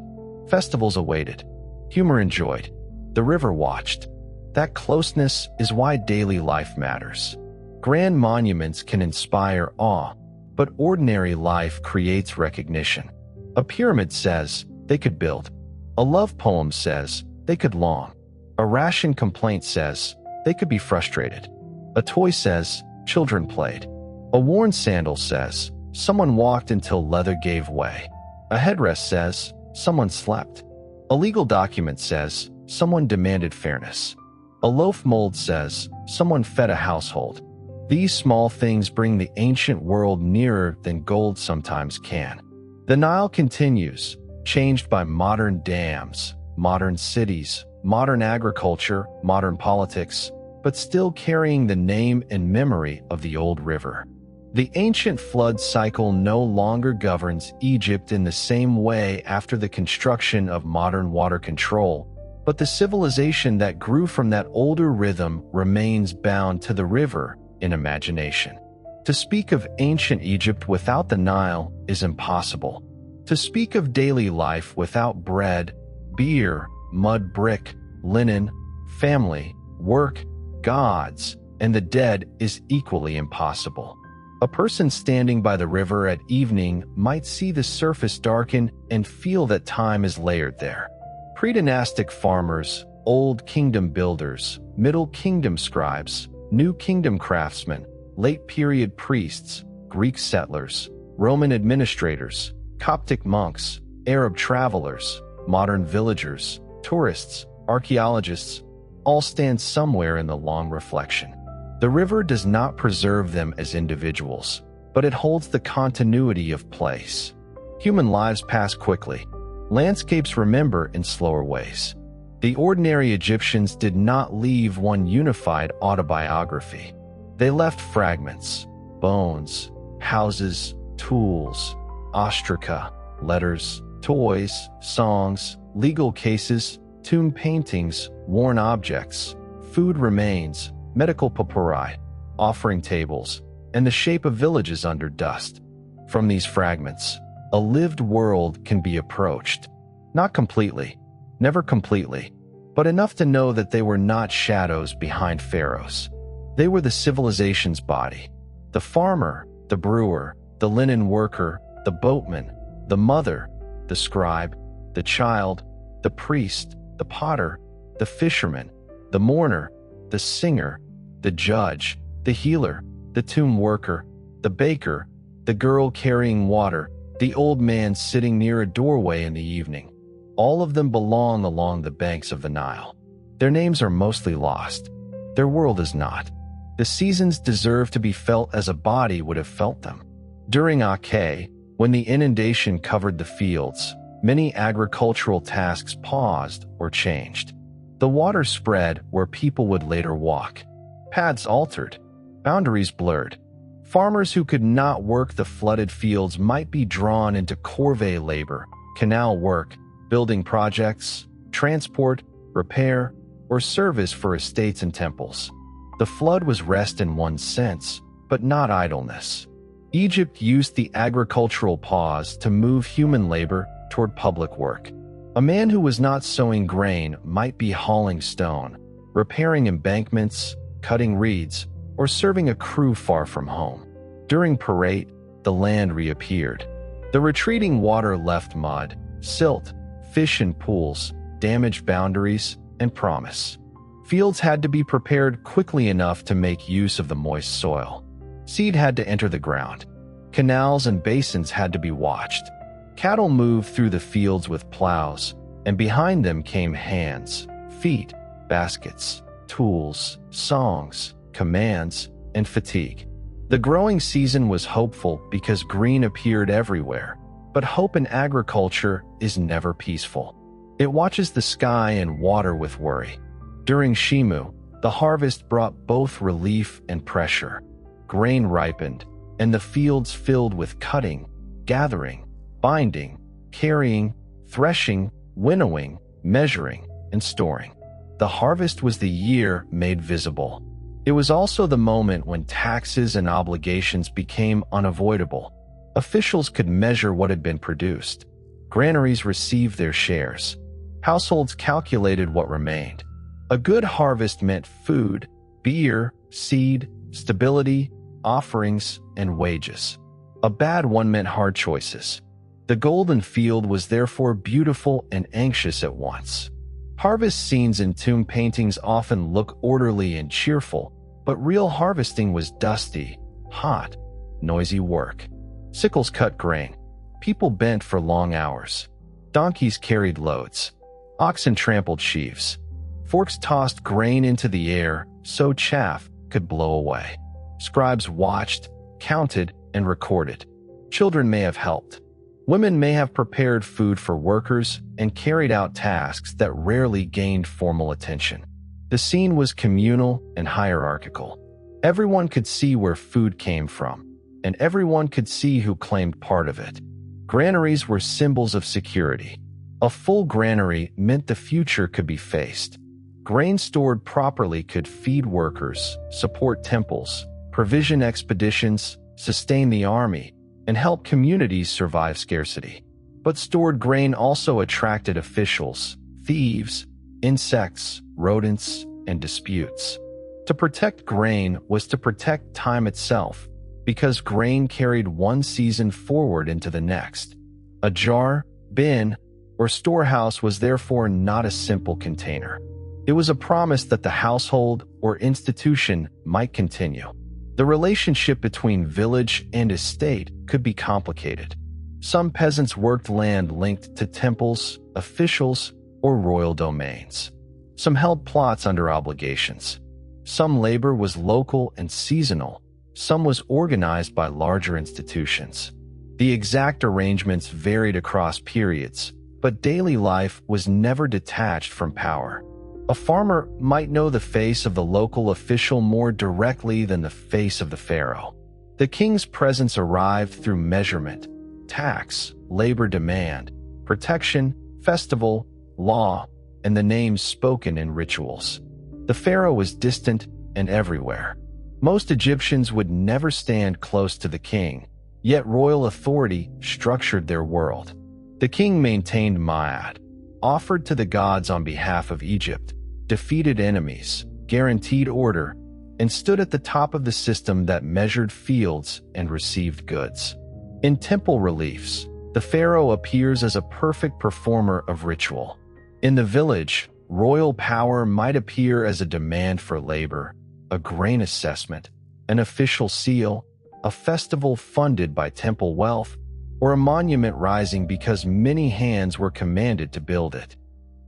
festivals awaited, humor enjoyed, the river watched. That closeness is why daily life matters. Grand monuments can inspire awe, but ordinary life creates recognition. A pyramid says they could build. A love poem says they could long. A ration complaint says they could be frustrated. A toy says children played. A worn sandal says someone walked until leather gave way. A headrest says someone slept. A legal document says someone demanded fairness. A loaf mold says someone fed a household. These small things bring the ancient world nearer than gold sometimes can. The Nile continues, changed by modern dams, modern cities, modern agriculture, modern politics, but still carrying the name and memory of the old river. The ancient flood cycle no longer governs Egypt in the same way after the construction of modern water control, but the civilization that grew from that older rhythm remains bound to the river in imagination. To speak of ancient Egypt without the Nile is impossible. To speak of daily life without bread, beer, mud brick, linen, family, work, gods, and the dead is equally impossible. A person standing by the river at evening might see the surface darken and feel that time is layered there. Pre-dynastic farmers, Old Kingdom builders, Middle Kingdom scribes, New Kingdom craftsmen, late-period priests, Greek settlers, Roman administrators, Coptic monks, Arab travelers, modern villagers, tourists, archaeologists, all stand somewhere in the long reflection. The river does not preserve them as individuals, but it holds the continuity of place. Human lives pass quickly. Landscapes remember in slower ways. The ordinary Egyptians did not leave one unified autobiography. They left fragments, bones, houses, tools, ostraca, letters, toys, songs, legal cases, tomb paintings, worn objects, food remains, medical papyri, offering tables, and the shape of villages under dust. From these fragments, a lived world can be approached. Not completely, never completely, but enough to know that they were not shadows behind pharaohs. They were the civilization's body. The farmer, the brewer, the linen worker, the boatman, the mother, the scribe, the child, the priest, the potter, the fisherman, the mourner, the singer, the judge, the healer, the tomb worker, the baker, the girl carrying water, the old man sitting near a doorway in the evening. All of them belong along the banks of the Nile. Their names are mostly lost. Their world is not. The seasons deserve to be felt as a body would have felt them. During Ake, when the inundation covered the fields, many agricultural tasks paused or changed. The water spread where people would later walk. Paths altered, boundaries blurred. Farmers who could not work the flooded fields might be drawn into corvée labor, canal work, building projects, transport, repair, or service for estates and temples. The flood was rest in one sense, but not idleness. Egypt used the agricultural pause to move human labor toward public work. A man who was not sowing grain might be hauling stone, repairing embankments, cutting reeds, or serving a crew far from home. During parade, the land reappeared. The retreating water left mud, silt, fish in pools, damaged boundaries, and promise. Fields had to be prepared quickly enough to make use of the moist soil. Seed had to enter the ground. Canals and basins had to be watched. Cattle moved through the fields with plows, and behind them came hands, feet, baskets, tools, songs, commands, and fatigue. The growing season was hopeful because green appeared everywhere, but hope in agriculture is never peaceful. It watches the sky and water with worry. During Shimu, the harvest brought both relief and pressure. Grain ripened, and the fields filled with cutting, gathering, binding, carrying, threshing, winnowing, measuring, and storing. The harvest was the year made visible. It was also the moment when taxes and obligations became unavoidable. Officials could measure what had been produced. Granaries received their shares. Households calculated what remained. A good harvest meant food, beer, seed, stability, offerings, and wages. A bad one meant hard choices. The golden field was therefore beautiful and anxious at once. Harvest scenes in tomb paintings often look orderly and cheerful, but real harvesting was dusty, hot, noisy work. Sickles cut grain. People bent for long hours. Donkeys carried loads. Oxen trampled sheaves. Forks tossed grain into the air so chaff could blow away. Scribes watched, counted, and recorded. Children may have helped. Women may have prepared food for workers and carried out tasks that rarely gained formal attention. The scene was communal and hierarchical. Everyone could see where food came from, and everyone could see who claimed part of it. Granaries were symbols of security. A full granary meant the future could be faced. Grain stored properly could feed workers, support temples, provision expeditions, sustain the army, and help communities survive scarcity. But stored grain also attracted officials, thieves, insects, rodents, and disputes. To protect grain was to protect time itself, because grain carried one season forward into the next. A jar, bin, or storehouse was therefore not a simple container. It was a promise that the household or institution might continue. The relationship between village and estate could be complicated. Some peasants worked land linked to temples, officials, or royal domains. Some held plots under obligations. Some labor was local and seasonal. Some was organized by larger institutions. The exact arrangements varied across periods, but daily life was never detached from power. A farmer might know the face of the local official more directly than the face of the pharaoh. The king's presence arrived through measurement, tax, labor demand, protection, festival, law, and the names spoken in rituals. The pharaoh was distant and everywhere. Most Egyptians would never stand close to the king, yet royal authority structured their world. The king maintained Ma'at, offered to the gods on behalf of Egypt, defeated enemies, guaranteed order, and stood at the top of the system that measured fields and received goods. In temple reliefs, the pharaoh appears as a perfect performer of ritual. In the village, royal power might appear as a demand for labor, a grain assessment, an official seal, a festival funded by temple wealth, or a monument rising because many hands were commanded to build it.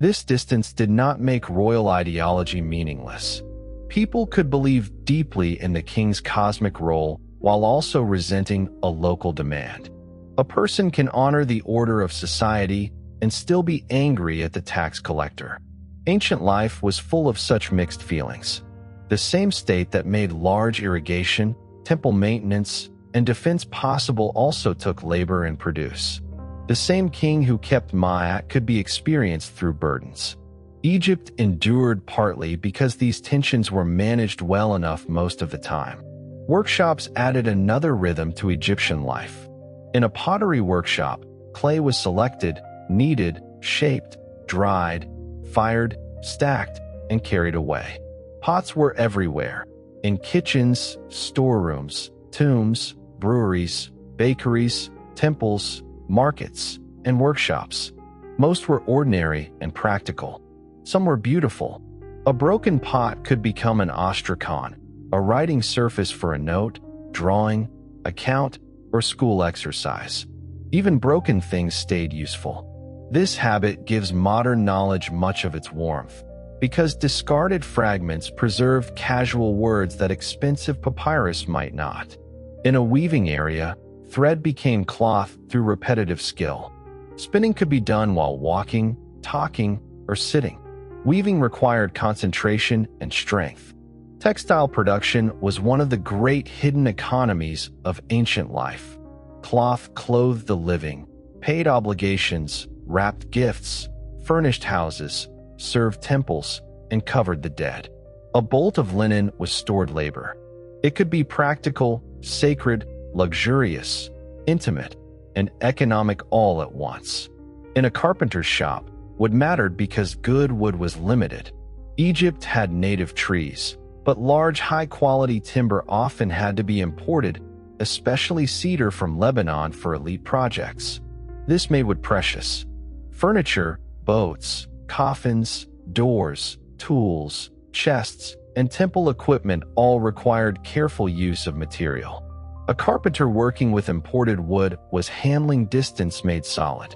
This distance did not make royal ideology meaningless. People could believe deeply in the king's cosmic role while also resenting a local demand. A person can honor the order of society and still be angry at the tax collector. Ancient life was full of such mixed feelings. The same state that made large irrigation, temple maintenance, and defense possible also took labor and produce. The same king who kept Ma'at could be experienced through burdens. Egypt endured partly because these tensions were managed well enough most of the time. Workshops added another rhythm to Egyptian life. In a pottery workshop, clay was selected, kneaded, shaped, dried, fired, stacked, and carried away. Pots were everywhere, in kitchens, storerooms, tombs, breweries, bakeries, temples, markets, and workshops. Most were ordinary and practical. Some were beautiful. A broken pot could become an ostrakon, a writing surface for a note, drawing, account, or school exercise. Even broken things stayed useful. This habit gives modern knowledge much of its warmth, because discarded fragments preserved casual words that expensive papyrus might not. In a weaving area, thread became cloth through repetitive skill. Spinning could be done while walking, talking, or sitting. Weaving required concentration and strength. Textile production was one of the great hidden economies of ancient life. Cloth clothed the living, paid obligations, wrapped gifts, furnished houses, served temples, and covered the dead. A bolt of linen was stored labor. It could be practical, sacred, luxurious, intimate, and economic all at once. In a carpenter's shop, wood mattered because good wood was limited. Egypt had native trees, but large high-quality timber often had to be imported, especially cedar from Lebanon for elite projects. This made wood precious. Furniture, boats, coffins, doors, tools, chests, and temple equipment all required careful use of material. A carpenter working with imported wood was handling distance made solid.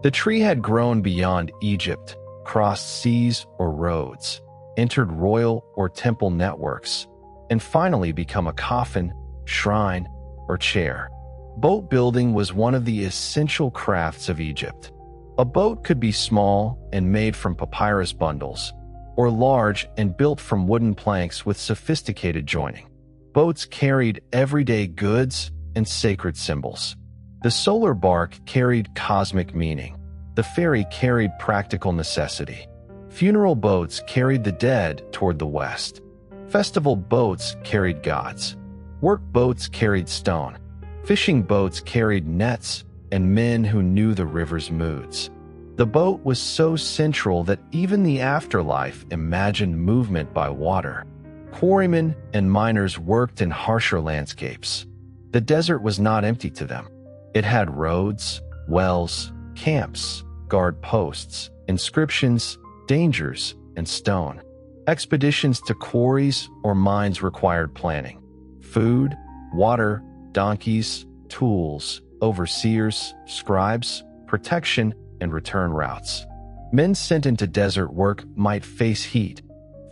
The tree had grown beyond Egypt, crossed seas or roads, entered royal or temple networks, and finally become a coffin, shrine, or chair. Boat building was one of the essential crafts of Egypt. A boat could be small and made from papyrus bundles, or large and built from wooden planks with sophisticated joining. Boats carried everyday goods and sacred symbols. The solar bark carried cosmic meaning. The ferry carried practical necessity. Funeral boats carried the dead toward the west. Festival boats carried gods. Work boats carried stone. Fishing boats carried nets and men who knew the river's moods. The boat was so central that even the afterlife imagined movement by water. Quarrymen and miners worked in harsher landscapes. The desert was not empty to them. It had roads, wells, camps, guard posts, inscriptions, dangers, and stone. Expeditions to quarries or mines required planning. Food, water, donkeys, tools, overseers, scribes, protection, and return routes. Men sent into desert work might face heat,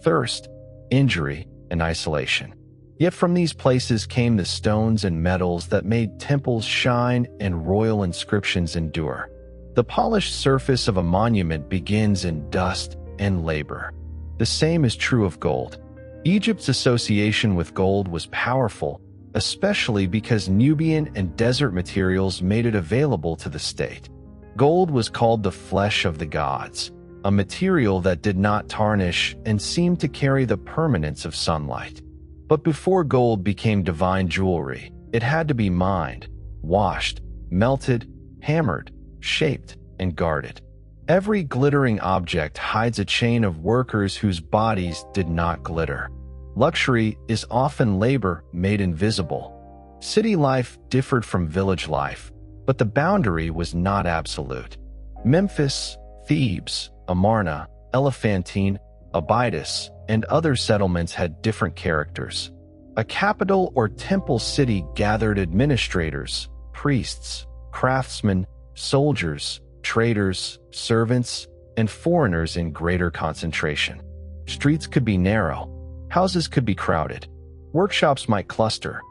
thirst, injury, and isolation. Yet from these places came the stones and metals that made temples shine and royal inscriptions endure. The polished surface of a monument begins in dust and labor. The same is true of gold. Egypt's association with gold was powerful, especially because Nubian and desert materials made it available to the state. Gold was called the flesh of the gods, a material that did not tarnish and seemed to carry the permanence of sunlight. But before gold became divine jewelry, it had to be mined, washed, melted, hammered, shaped, and guarded. Every glittering object hides a chain of workers whose bodies did not glitter. Luxury is often labor made invisible. City life differed from village life, but the boundary was not absolute. Memphis, Thebes, Amarna, Elephantine, Abydos, and other settlements had different characters. A capital or temple city gathered administrators, priests, craftsmen, soldiers, traders, servants, and foreigners in greater concentration. Streets could be narrow. Houses could be crowded. Workshops might cluster.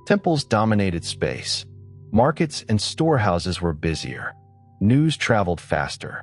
Temples dominated space. Markets and storehouses were busier. News traveled faster.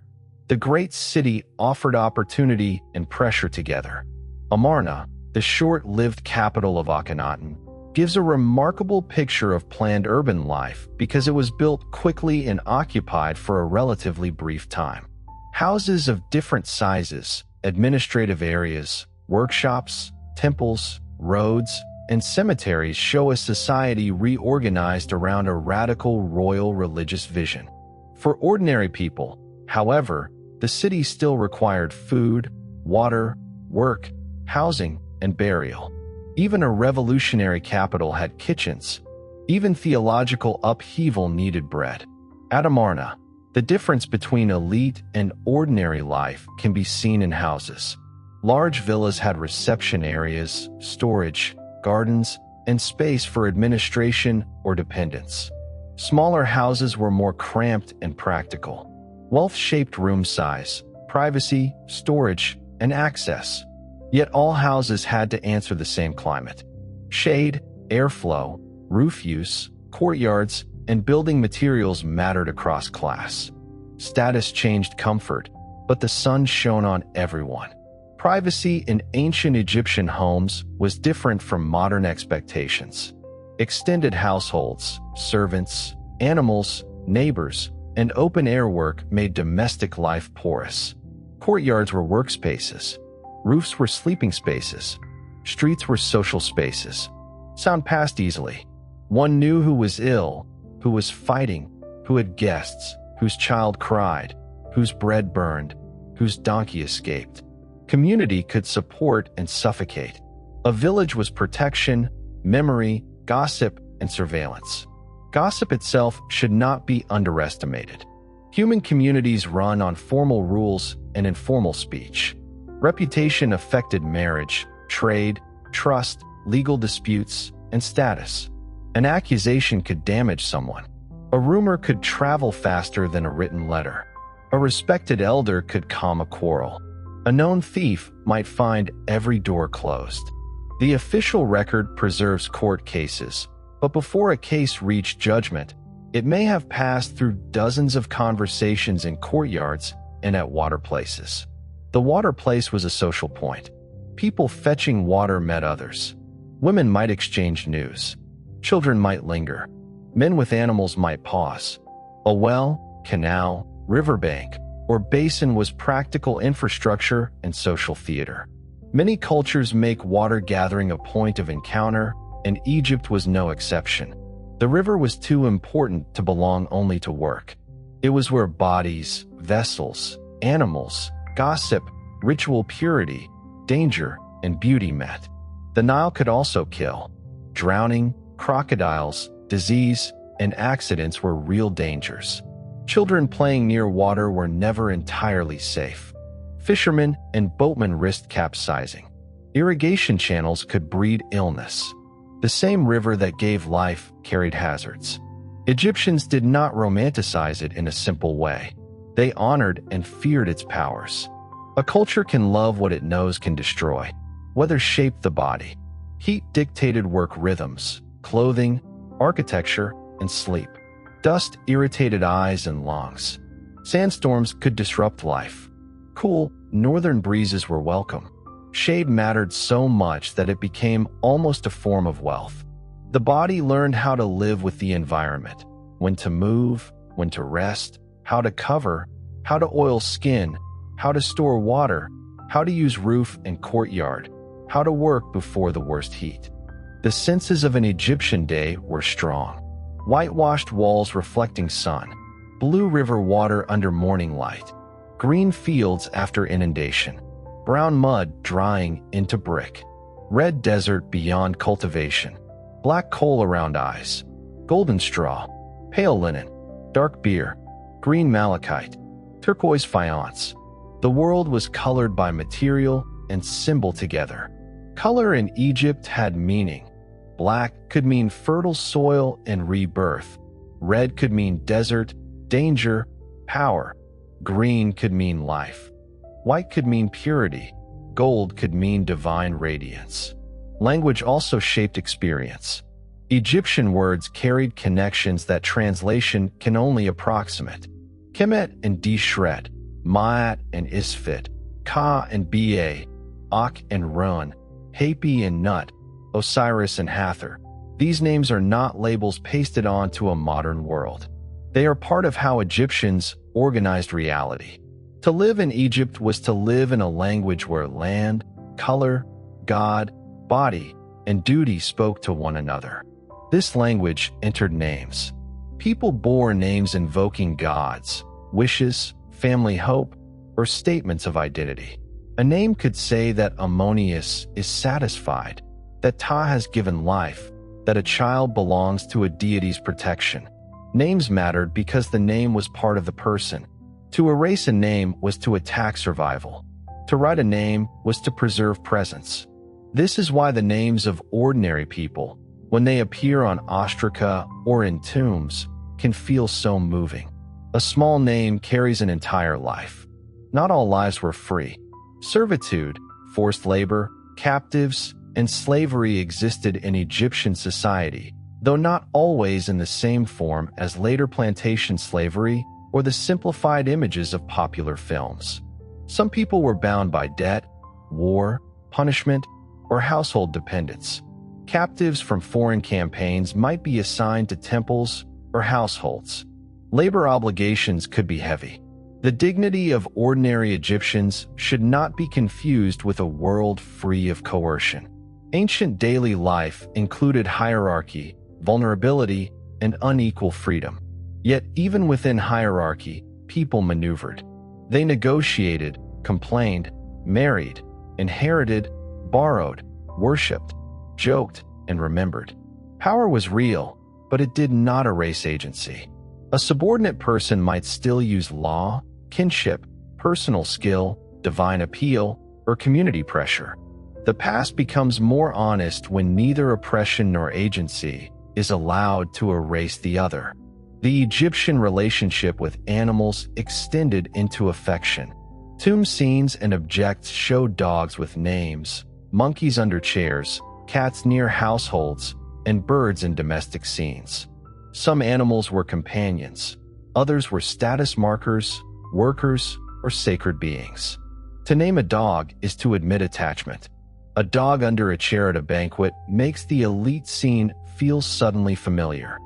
The great city offered opportunity and pressure together. Amarna, the short-lived capital of Akhenaten, gives a remarkable picture of planned urban life because it was built quickly and occupied for a relatively brief time. Houses of different sizes, administrative areas, workshops, temples, roads, and cemeteries show a society reorganized around a radical royal religious vision. For ordinary people, however, the city still required food, water, work, housing, and burial. Even a revolutionary capital had kitchens. Even theological upheaval needed bread. At Amarna, the difference between elite and ordinary life can be seen in houses. Large villas had reception areas, storage, gardens, and space for administration or dependence. Smaller houses were more cramped and practical. Wealth shaped room size, privacy, storage, and access. Yet all houses had to answer the same climate. Shade, airflow, roof use, courtyards, and building materials mattered across class. Status changed comfort, but the sun shone on everyone. Privacy in ancient Egyptian homes was different from modern expectations. Extended households, servants, animals, neighbors, and open-air work made domestic life porous. Courtyards were workspaces. Roofs were sleeping spaces. Streets were social spaces. Sound passed easily. One knew who was ill, who was fighting, who had guests, whose child cried, whose bread burned, whose donkey escaped. Community could support and suffocate. A village was protection, memory, gossip, and surveillance. Gossip itself should not be underestimated. Human communities run on formal rules and informal speech. Reputation affected marriage, trade, trust, legal disputes, and status. An accusation could damage someone. A rumor could travel faster than a written letter. A respected elder could calm a quarrel. A known thief might find every door closed. The official record preserves court cases, but before a case reached judgment, it may have passed through dozens of conversations in courtyards and at water places. The water place was a social point. People fetching water met others. Women might exchange news. Children might linger. Men with animals might pause. A well, canal, riverbank, or basin was practical infrastructure and social theater. Many cultures make water gathering a point of encounter, and Egypt was no exception. The river was too important to belong only to work. It was where bodies, vessels, animals, gossip, ritual purity, danger, and beauty met. The Nile could also kill. Drowning, crocodiles, disease, and accidents were real dangers. Children playing near water were never entirely safe. Fishermen and boatmen risked capsizing. Irrigation channels could breed illness. The same river that gave life carried hazards. Egyptians did not romanticize it in a simple way. They honored and feared its powers. A culture can love what it knows can destroy. Weather shaped the body. Heat dictated work rhythms, clothing, architecture, and sleep. Dust irritated eyes and lungs. Sandstorms could disrupt life. Cool, northern breezes were welcome. Shade mattered so much that it became almost a form of wealth. The body learned how to live with the environment, when to move, when to rest, how to cover, how to oil skin, how to store water, how to use roof and courtyard, how to work before the worst heat. The senses of an Egyptian day were strong. Whitewashed walls reflecting sun, blue river water under morning light, green fields after inundation, brown mud drying into brick, red desert beyond cultivation, black coal around eyes, golden straw, pale linen, dark beer, green malachite, turquoise faience. The world was colored by material and symbol together. Color in Egypt had meaning. Black could mean fertile soil and rebirth. Red could mean desert, danger, power. Green could mean life. White could mean purity. Gold could mean divine radiance. Language also shaped experience. Egyptian words carried connections that translation can only approximate. Kemet and Dishret, Maat and Isfit, Ka and Ba, Ak and Run, Hapi and Nut, Osiris and Hathor. These names are not labels pasted onto a modern world. They are part of how Egyptians organized reality. To live in Egypt was to live in a language where land, color, God, body, and duty spoke to one another. This language entered names. People bore names invoking gods, wishes, family hope, or statements of identity. A name could say that Ammonius is satisfied, that Ta has given life, that a child belongs to a deity's protection. Names mattered because the name was part of the person. To erase a name was to attack survival. To write a name was to preserve presence. This is why the names of ordinary people, when they appear on ostraca or in tombs, can feel so moving. A small name carries an entire life. Not all lives were free. Servitude, forced labor, captives, and slavery existed in Egyptian society, though not always in the same form as later plantation slavery or the simplified images of popular films. Some people were bound by debt, war, punishment, or household dependence. Captives from foreign campaigns might be assigned to temples or households. Labor obligations could be heavy. The dignity of ordinary Egyptians should not be confused with a world free of coercion. Ancient daily life included hierarchy, vulnerability, and unequal freedom. Yet even within hierarchy, people maneuvered. They negotiated, complained, married, inherited, borrowed, worshipped, joked, and remembered. Power was real, but it did not erase agency. A subordinate person might still use law, kinship, personal skill, divine appeal, or community pressure. The past becomes more honest when neither oppression nor agency is allowed to erase the other. The Egyptian relationship with animals extended into affection. Tomb scenes and objects showed dogs with names, monkeys under chairs, cats near households, and birds in domestic scenes. Some animals were companions, others were status markers, workers, or sacred beings. To name a dog is to admit attachment. A dog under a chair at a banquet makes the elite scene feel suddenly familiar.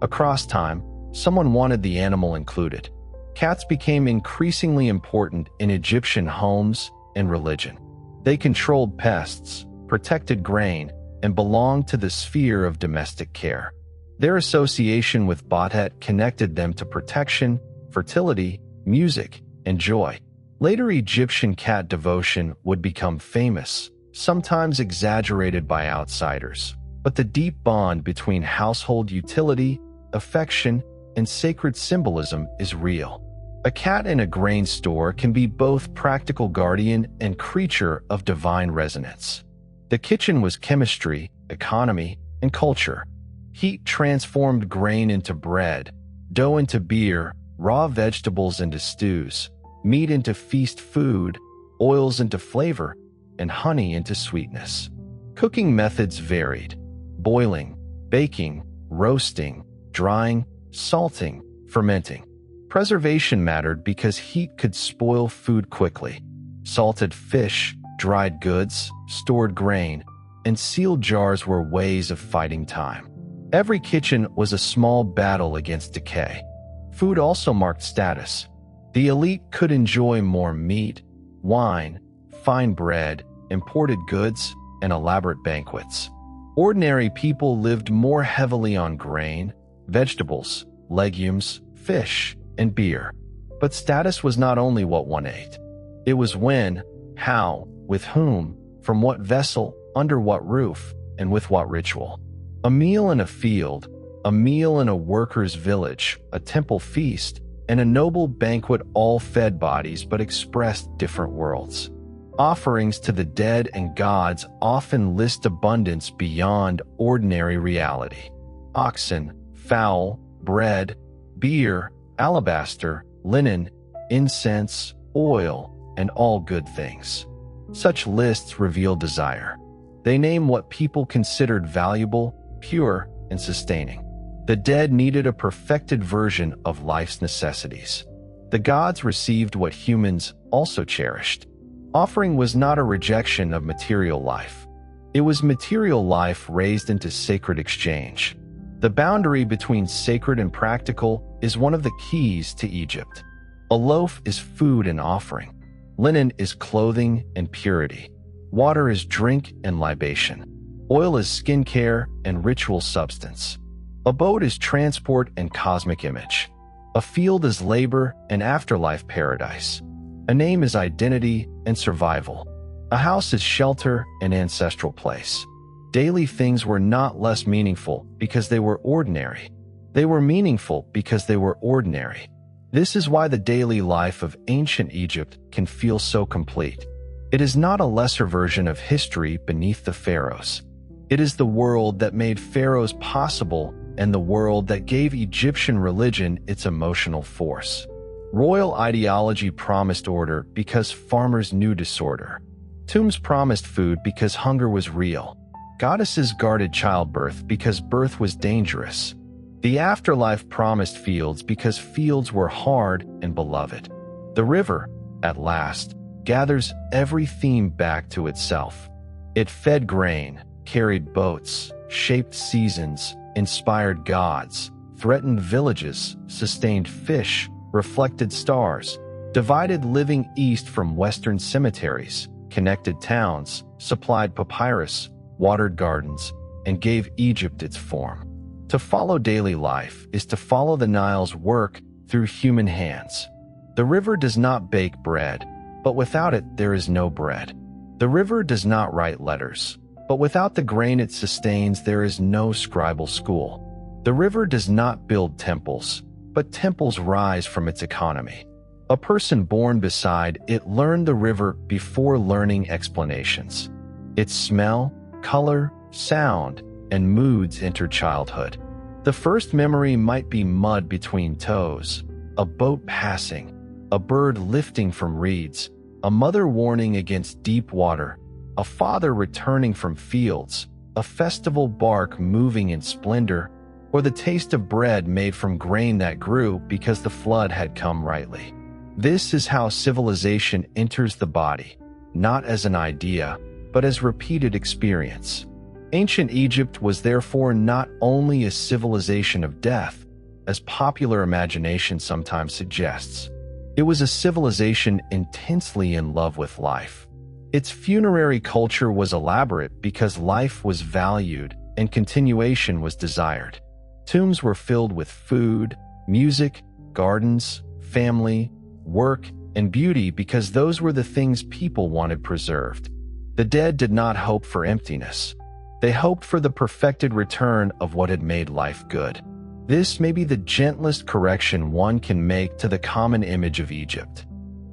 Across time, someone wanted the animal included. Cats became increasingly important in Egyptian homes and religion. They controlled pests, protected grain, and belonged to the sphere of domestic care. Their association with Batet connected them to protection, fertility, music, and joy. Later Egyptian cat devotion would become famous, sometimes exaggerated by outsiders. But the deep bond between household utility, affection, and sacred symbolism is real. A cat in a grain store can be both practical guardian and creature of divine resonance. The kitchen was chemistry, economy, and culture. Heat transformed grain into bread, dough into beer, raw vegetables into stews, meat into feast food, oils into flavor, and honey into sweetness. Cooking methods varied: boiling, baking, roasting, drying, salting, fermenting. Preservation mattered because heat could spoil food quickly. Salted fish, dried goods, stored grain, and sealed jars were ways of fighting time. Every kitchen was a small battle against decay. Food also marked status. The elite could enjoy more meat, wine, fine bread, imported goods, and elaborate banquets. Ordinary people lived more heavily on grain, vegetables, legumes, fish, and beer. But status was not only what one ate. It was when, how, with whom, from what vessel, under what roof, and with what ritual. A meal in a field, a meal in a worker's village, a temple feast, and a noble banquet all fed bodies but expressed different worlds. Offerings to the dead and gods often list abundance beyond ordinary reality. Oxen, fowl, bread, beer, alabaster, linen, incense, oil, and all good things. Such lists reveal desire. They name what people considered valuable, pure, and sustaining. The dead needed a perfected version of life's necessities. The gods received what humans also cherished. Offering was not a rejection of material life. It was material life raised into sacred exchange. The boundary between sacred and practical is one of the keys to Egypt. A loaf is food and offering. Linen is clothing and purity. Water is drink and libation. Oil is skincare and ritual substance. A boat is transport and cosmic image. A field is labor and afterlife paradise. A name is identity and survival. A house is shelter and ancestral place. Daily things were not less meaningful because they were ordinary. They were meaningful because they were ordinary. This is why the daily life of ancient Egypt can feel so complete. It is not a lesser version of history beneath the pharaohs. It is the world that made pharaohs possible and the world that gave Egyptian religion its emotional force. Royal ideology promised order because farmers knew disorder. Tombs promised food because hunger was real. Goddesses guarded childbirth because birth was dangerous. The afterlife promised fields because fields were hard and beloved. The river, at last, gathers every theme back to itself. It fed grain, carried boats, shaped seasons, inspired gods, threatened villages, sustained fish, reflected stars, divided living east from western cemeteries, connected towns, supplied papyrus, watered gardens, and gave Egypt its form. To follow daily life is to follow the Nile's work through human hands. The river does not bake bread, but without it there is no bread. The river does not write letters, but without the grain it sustains there is no scribal school. The river does not build temples, but temples rise from its economy. A person born beside it learned the river before learning explanations. Its smell, color, sound, and moods enter childhood. The first memory might be mud between toes, a boat passing, a bird lifting from reeds, a mother warning against deep water, a father returning from fields, a festival bark moving in splendor, or the taste of bread made from grain that grew because the flood had come rightly. This is how civilization enters the body, not as an idea, but as repeated experience. Ancient Egypt was therefore not only a civilization of death, as popular imagination sometimes suggests. It was a civilization intensely in love with life. Its funerary culture was elaborate because life was valued and continuation was desired. Tombs were filled with food, music, gardens, family, work, and beauty because those were the things people wanted preserved. The dead did not hope for emptiness. They hoped for the perfected return of what had made life good. This may be the gentlest correction one can make to the common image of Egypt.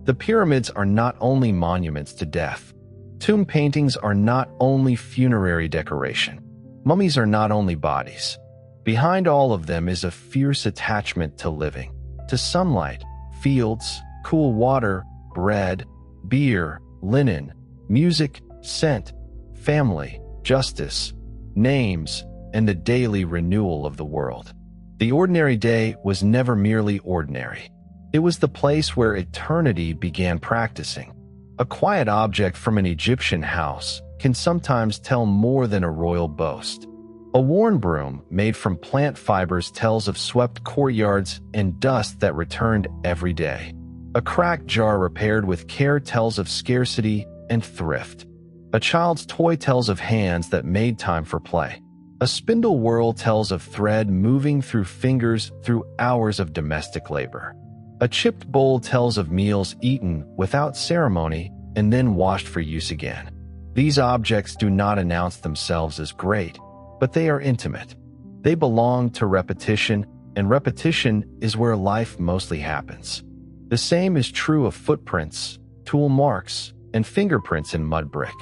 The pyramids are not only monuments to death. Tomb paintings are not only funerary decoration. Mummies are not only bodies. Behind all of them is a fierce attachment to living, to sunlight, fields, cool water, bread, beer, linen, music, scent, family, justice, names, and the daily renewal of the world. The ordinary day was never merely ordinary. It was the place where eternity began practicing. A quiet object from an Egyptian house can sometimes tell more than a royal boast. A worn broom made from plant fibers tells of swept courtyards and dust that returned every day. A cracked jar repaired with care tells of scarcity and thrift. A child's toy tells of hands that made time for play. A spindle whirl tells of thread moving through fingers through hours of domestic labor. A chipped bowl tells of meals eaten without ceremony and then washed for use again. These objects do not announce themselves as great, but they are intimate. They belong to repetition, and repetition is where life mostly happens. The same is true of footprints, tool marks, and fingerprints in mud brick.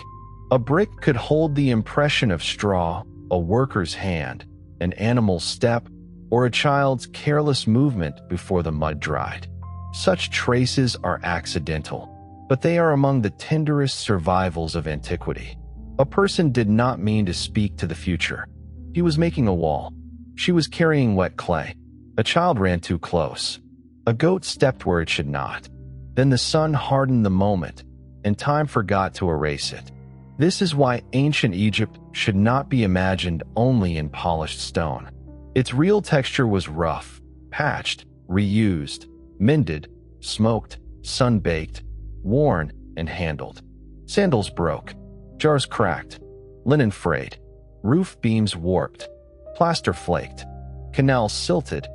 A brick could hold the impression of straw, a worker's hand, an animal's step, or a child's careless movement before the mud dried. Such traces are accidental, but they are among the tenderest survivals of antiquity. A person did not mean to speak to the future. He was making a wall. She was carrying wet clay. A child ran too close. A goat stepped where it should not. Then the sun hardened the moment, and time forgot to erase it. This is why ancient Egypt should not be imagined only in polished stone. Its real texture was rough, patched, reused, mended, smoked, sun-baked, worn, and handled. Sandals broke, jars cracked, linen frayed, roof beams warped, plaster flaked, canals silted,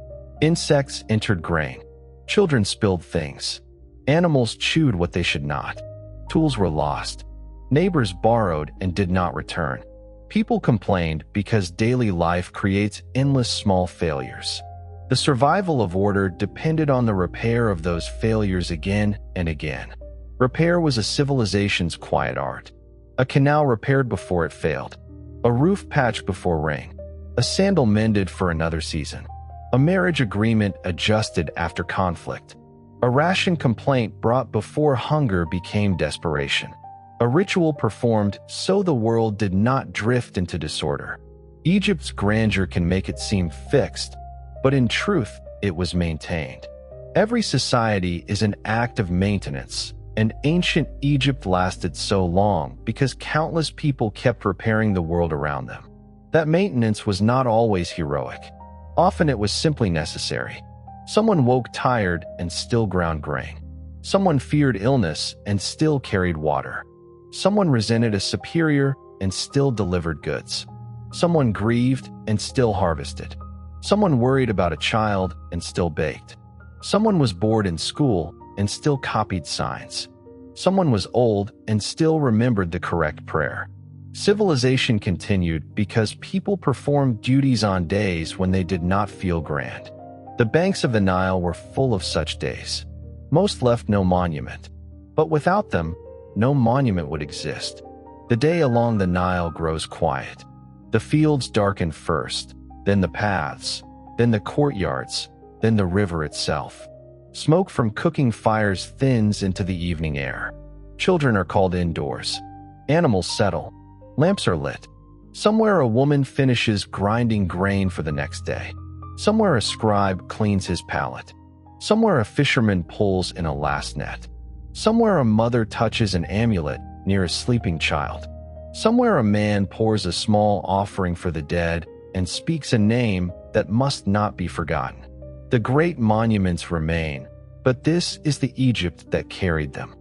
insects entered grain, children spilled things, animals chewed what they should not, tools were lost, neighbors borrowed and did not return. People complained because daily life creates endless small failures. The survival of order depended on the repair of those failures again and again. Repair was a civilization's quiet art. A canal repaired before it failed. A roof patched before rain. A sandal mended for another season. A marriage agreement adjusted after conflict. A ration complaint brought before hunger became desperation. A ritual performed so the world did not drift into disorder. Egypt's grandeur can make it seem fixed, but in truth, it was maintained. Every society is an act of maintenance, and ancient Egypt lasted so long because countless people kept repairing the world around them. That maintenance was not always heroic. Often it was simply necessary. Someone woke tired and still ground grain. Someone feared illness and still carried water. Someone resented a superior and still delivered goods. Someone grieved and still harvested. Someone worried about a child and still baked. Someone was bored in school and still copied signs. Someone was old and still remembered the correct prayer. Civilization continued because people performed duties on days when they did not feel grand. The banks of the Nile were full of such days. Most left no monument, but without them, no monument would exist. The day along the Nile grows quiet. The fields darken first, then the paths, then the courtyards, then the river itself. Smoke from cooking fires thins into the evening air. Children are called indoors. Animals settle. Lamps are lit. Somewhere a woman finishes grinding grain for the next day. Somewhere a scribe cleans his pallet. Somewhere a fisherman pulls in a last net. Somewhere a mother touches an amulet near a sleeping child. Somewhere a man pours a small offering for the dead and speaks a name that must not be forgotten. The great monuments remain, but this is the Egypt that carried them.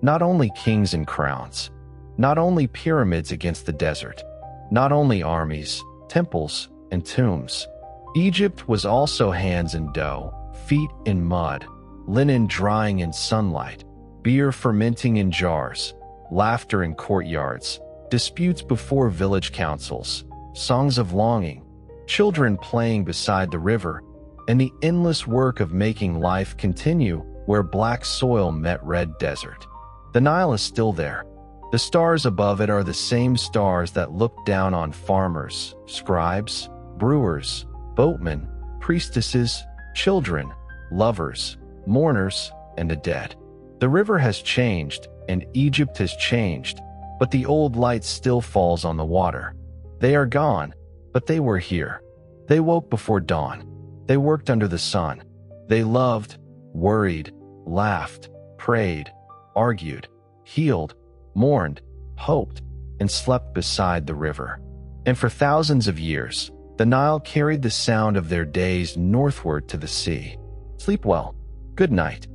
Not only kings and crowns, not only pyramids against the desert, not only armies, temples, and tombs. Egypt was also hands in dough, feet in mud, linen drying in sunlight, beer fermenting in jars, laughter in courtyards, disputes before village councils, songs of longing, children playing beside the river, and the endless work of making life continue where black soil met red desert. The Nile is still there. The stars above it are the same stars that look down on farmers, scribes, brewers, boatmen, priestesses, children, lovers, mourners, and the dead. The river has changed, and Egypt has changed, but the old light still falls on the water. They are gone, but they were here. They woke before dawn. They worked under the sun. They loved, worried, laughed, prayed, argued, healed, mourned, hoped, and slept beside the river. And for thousands of years, the Nile carried the sound of their days northward to the sea. Sleep well. Good night.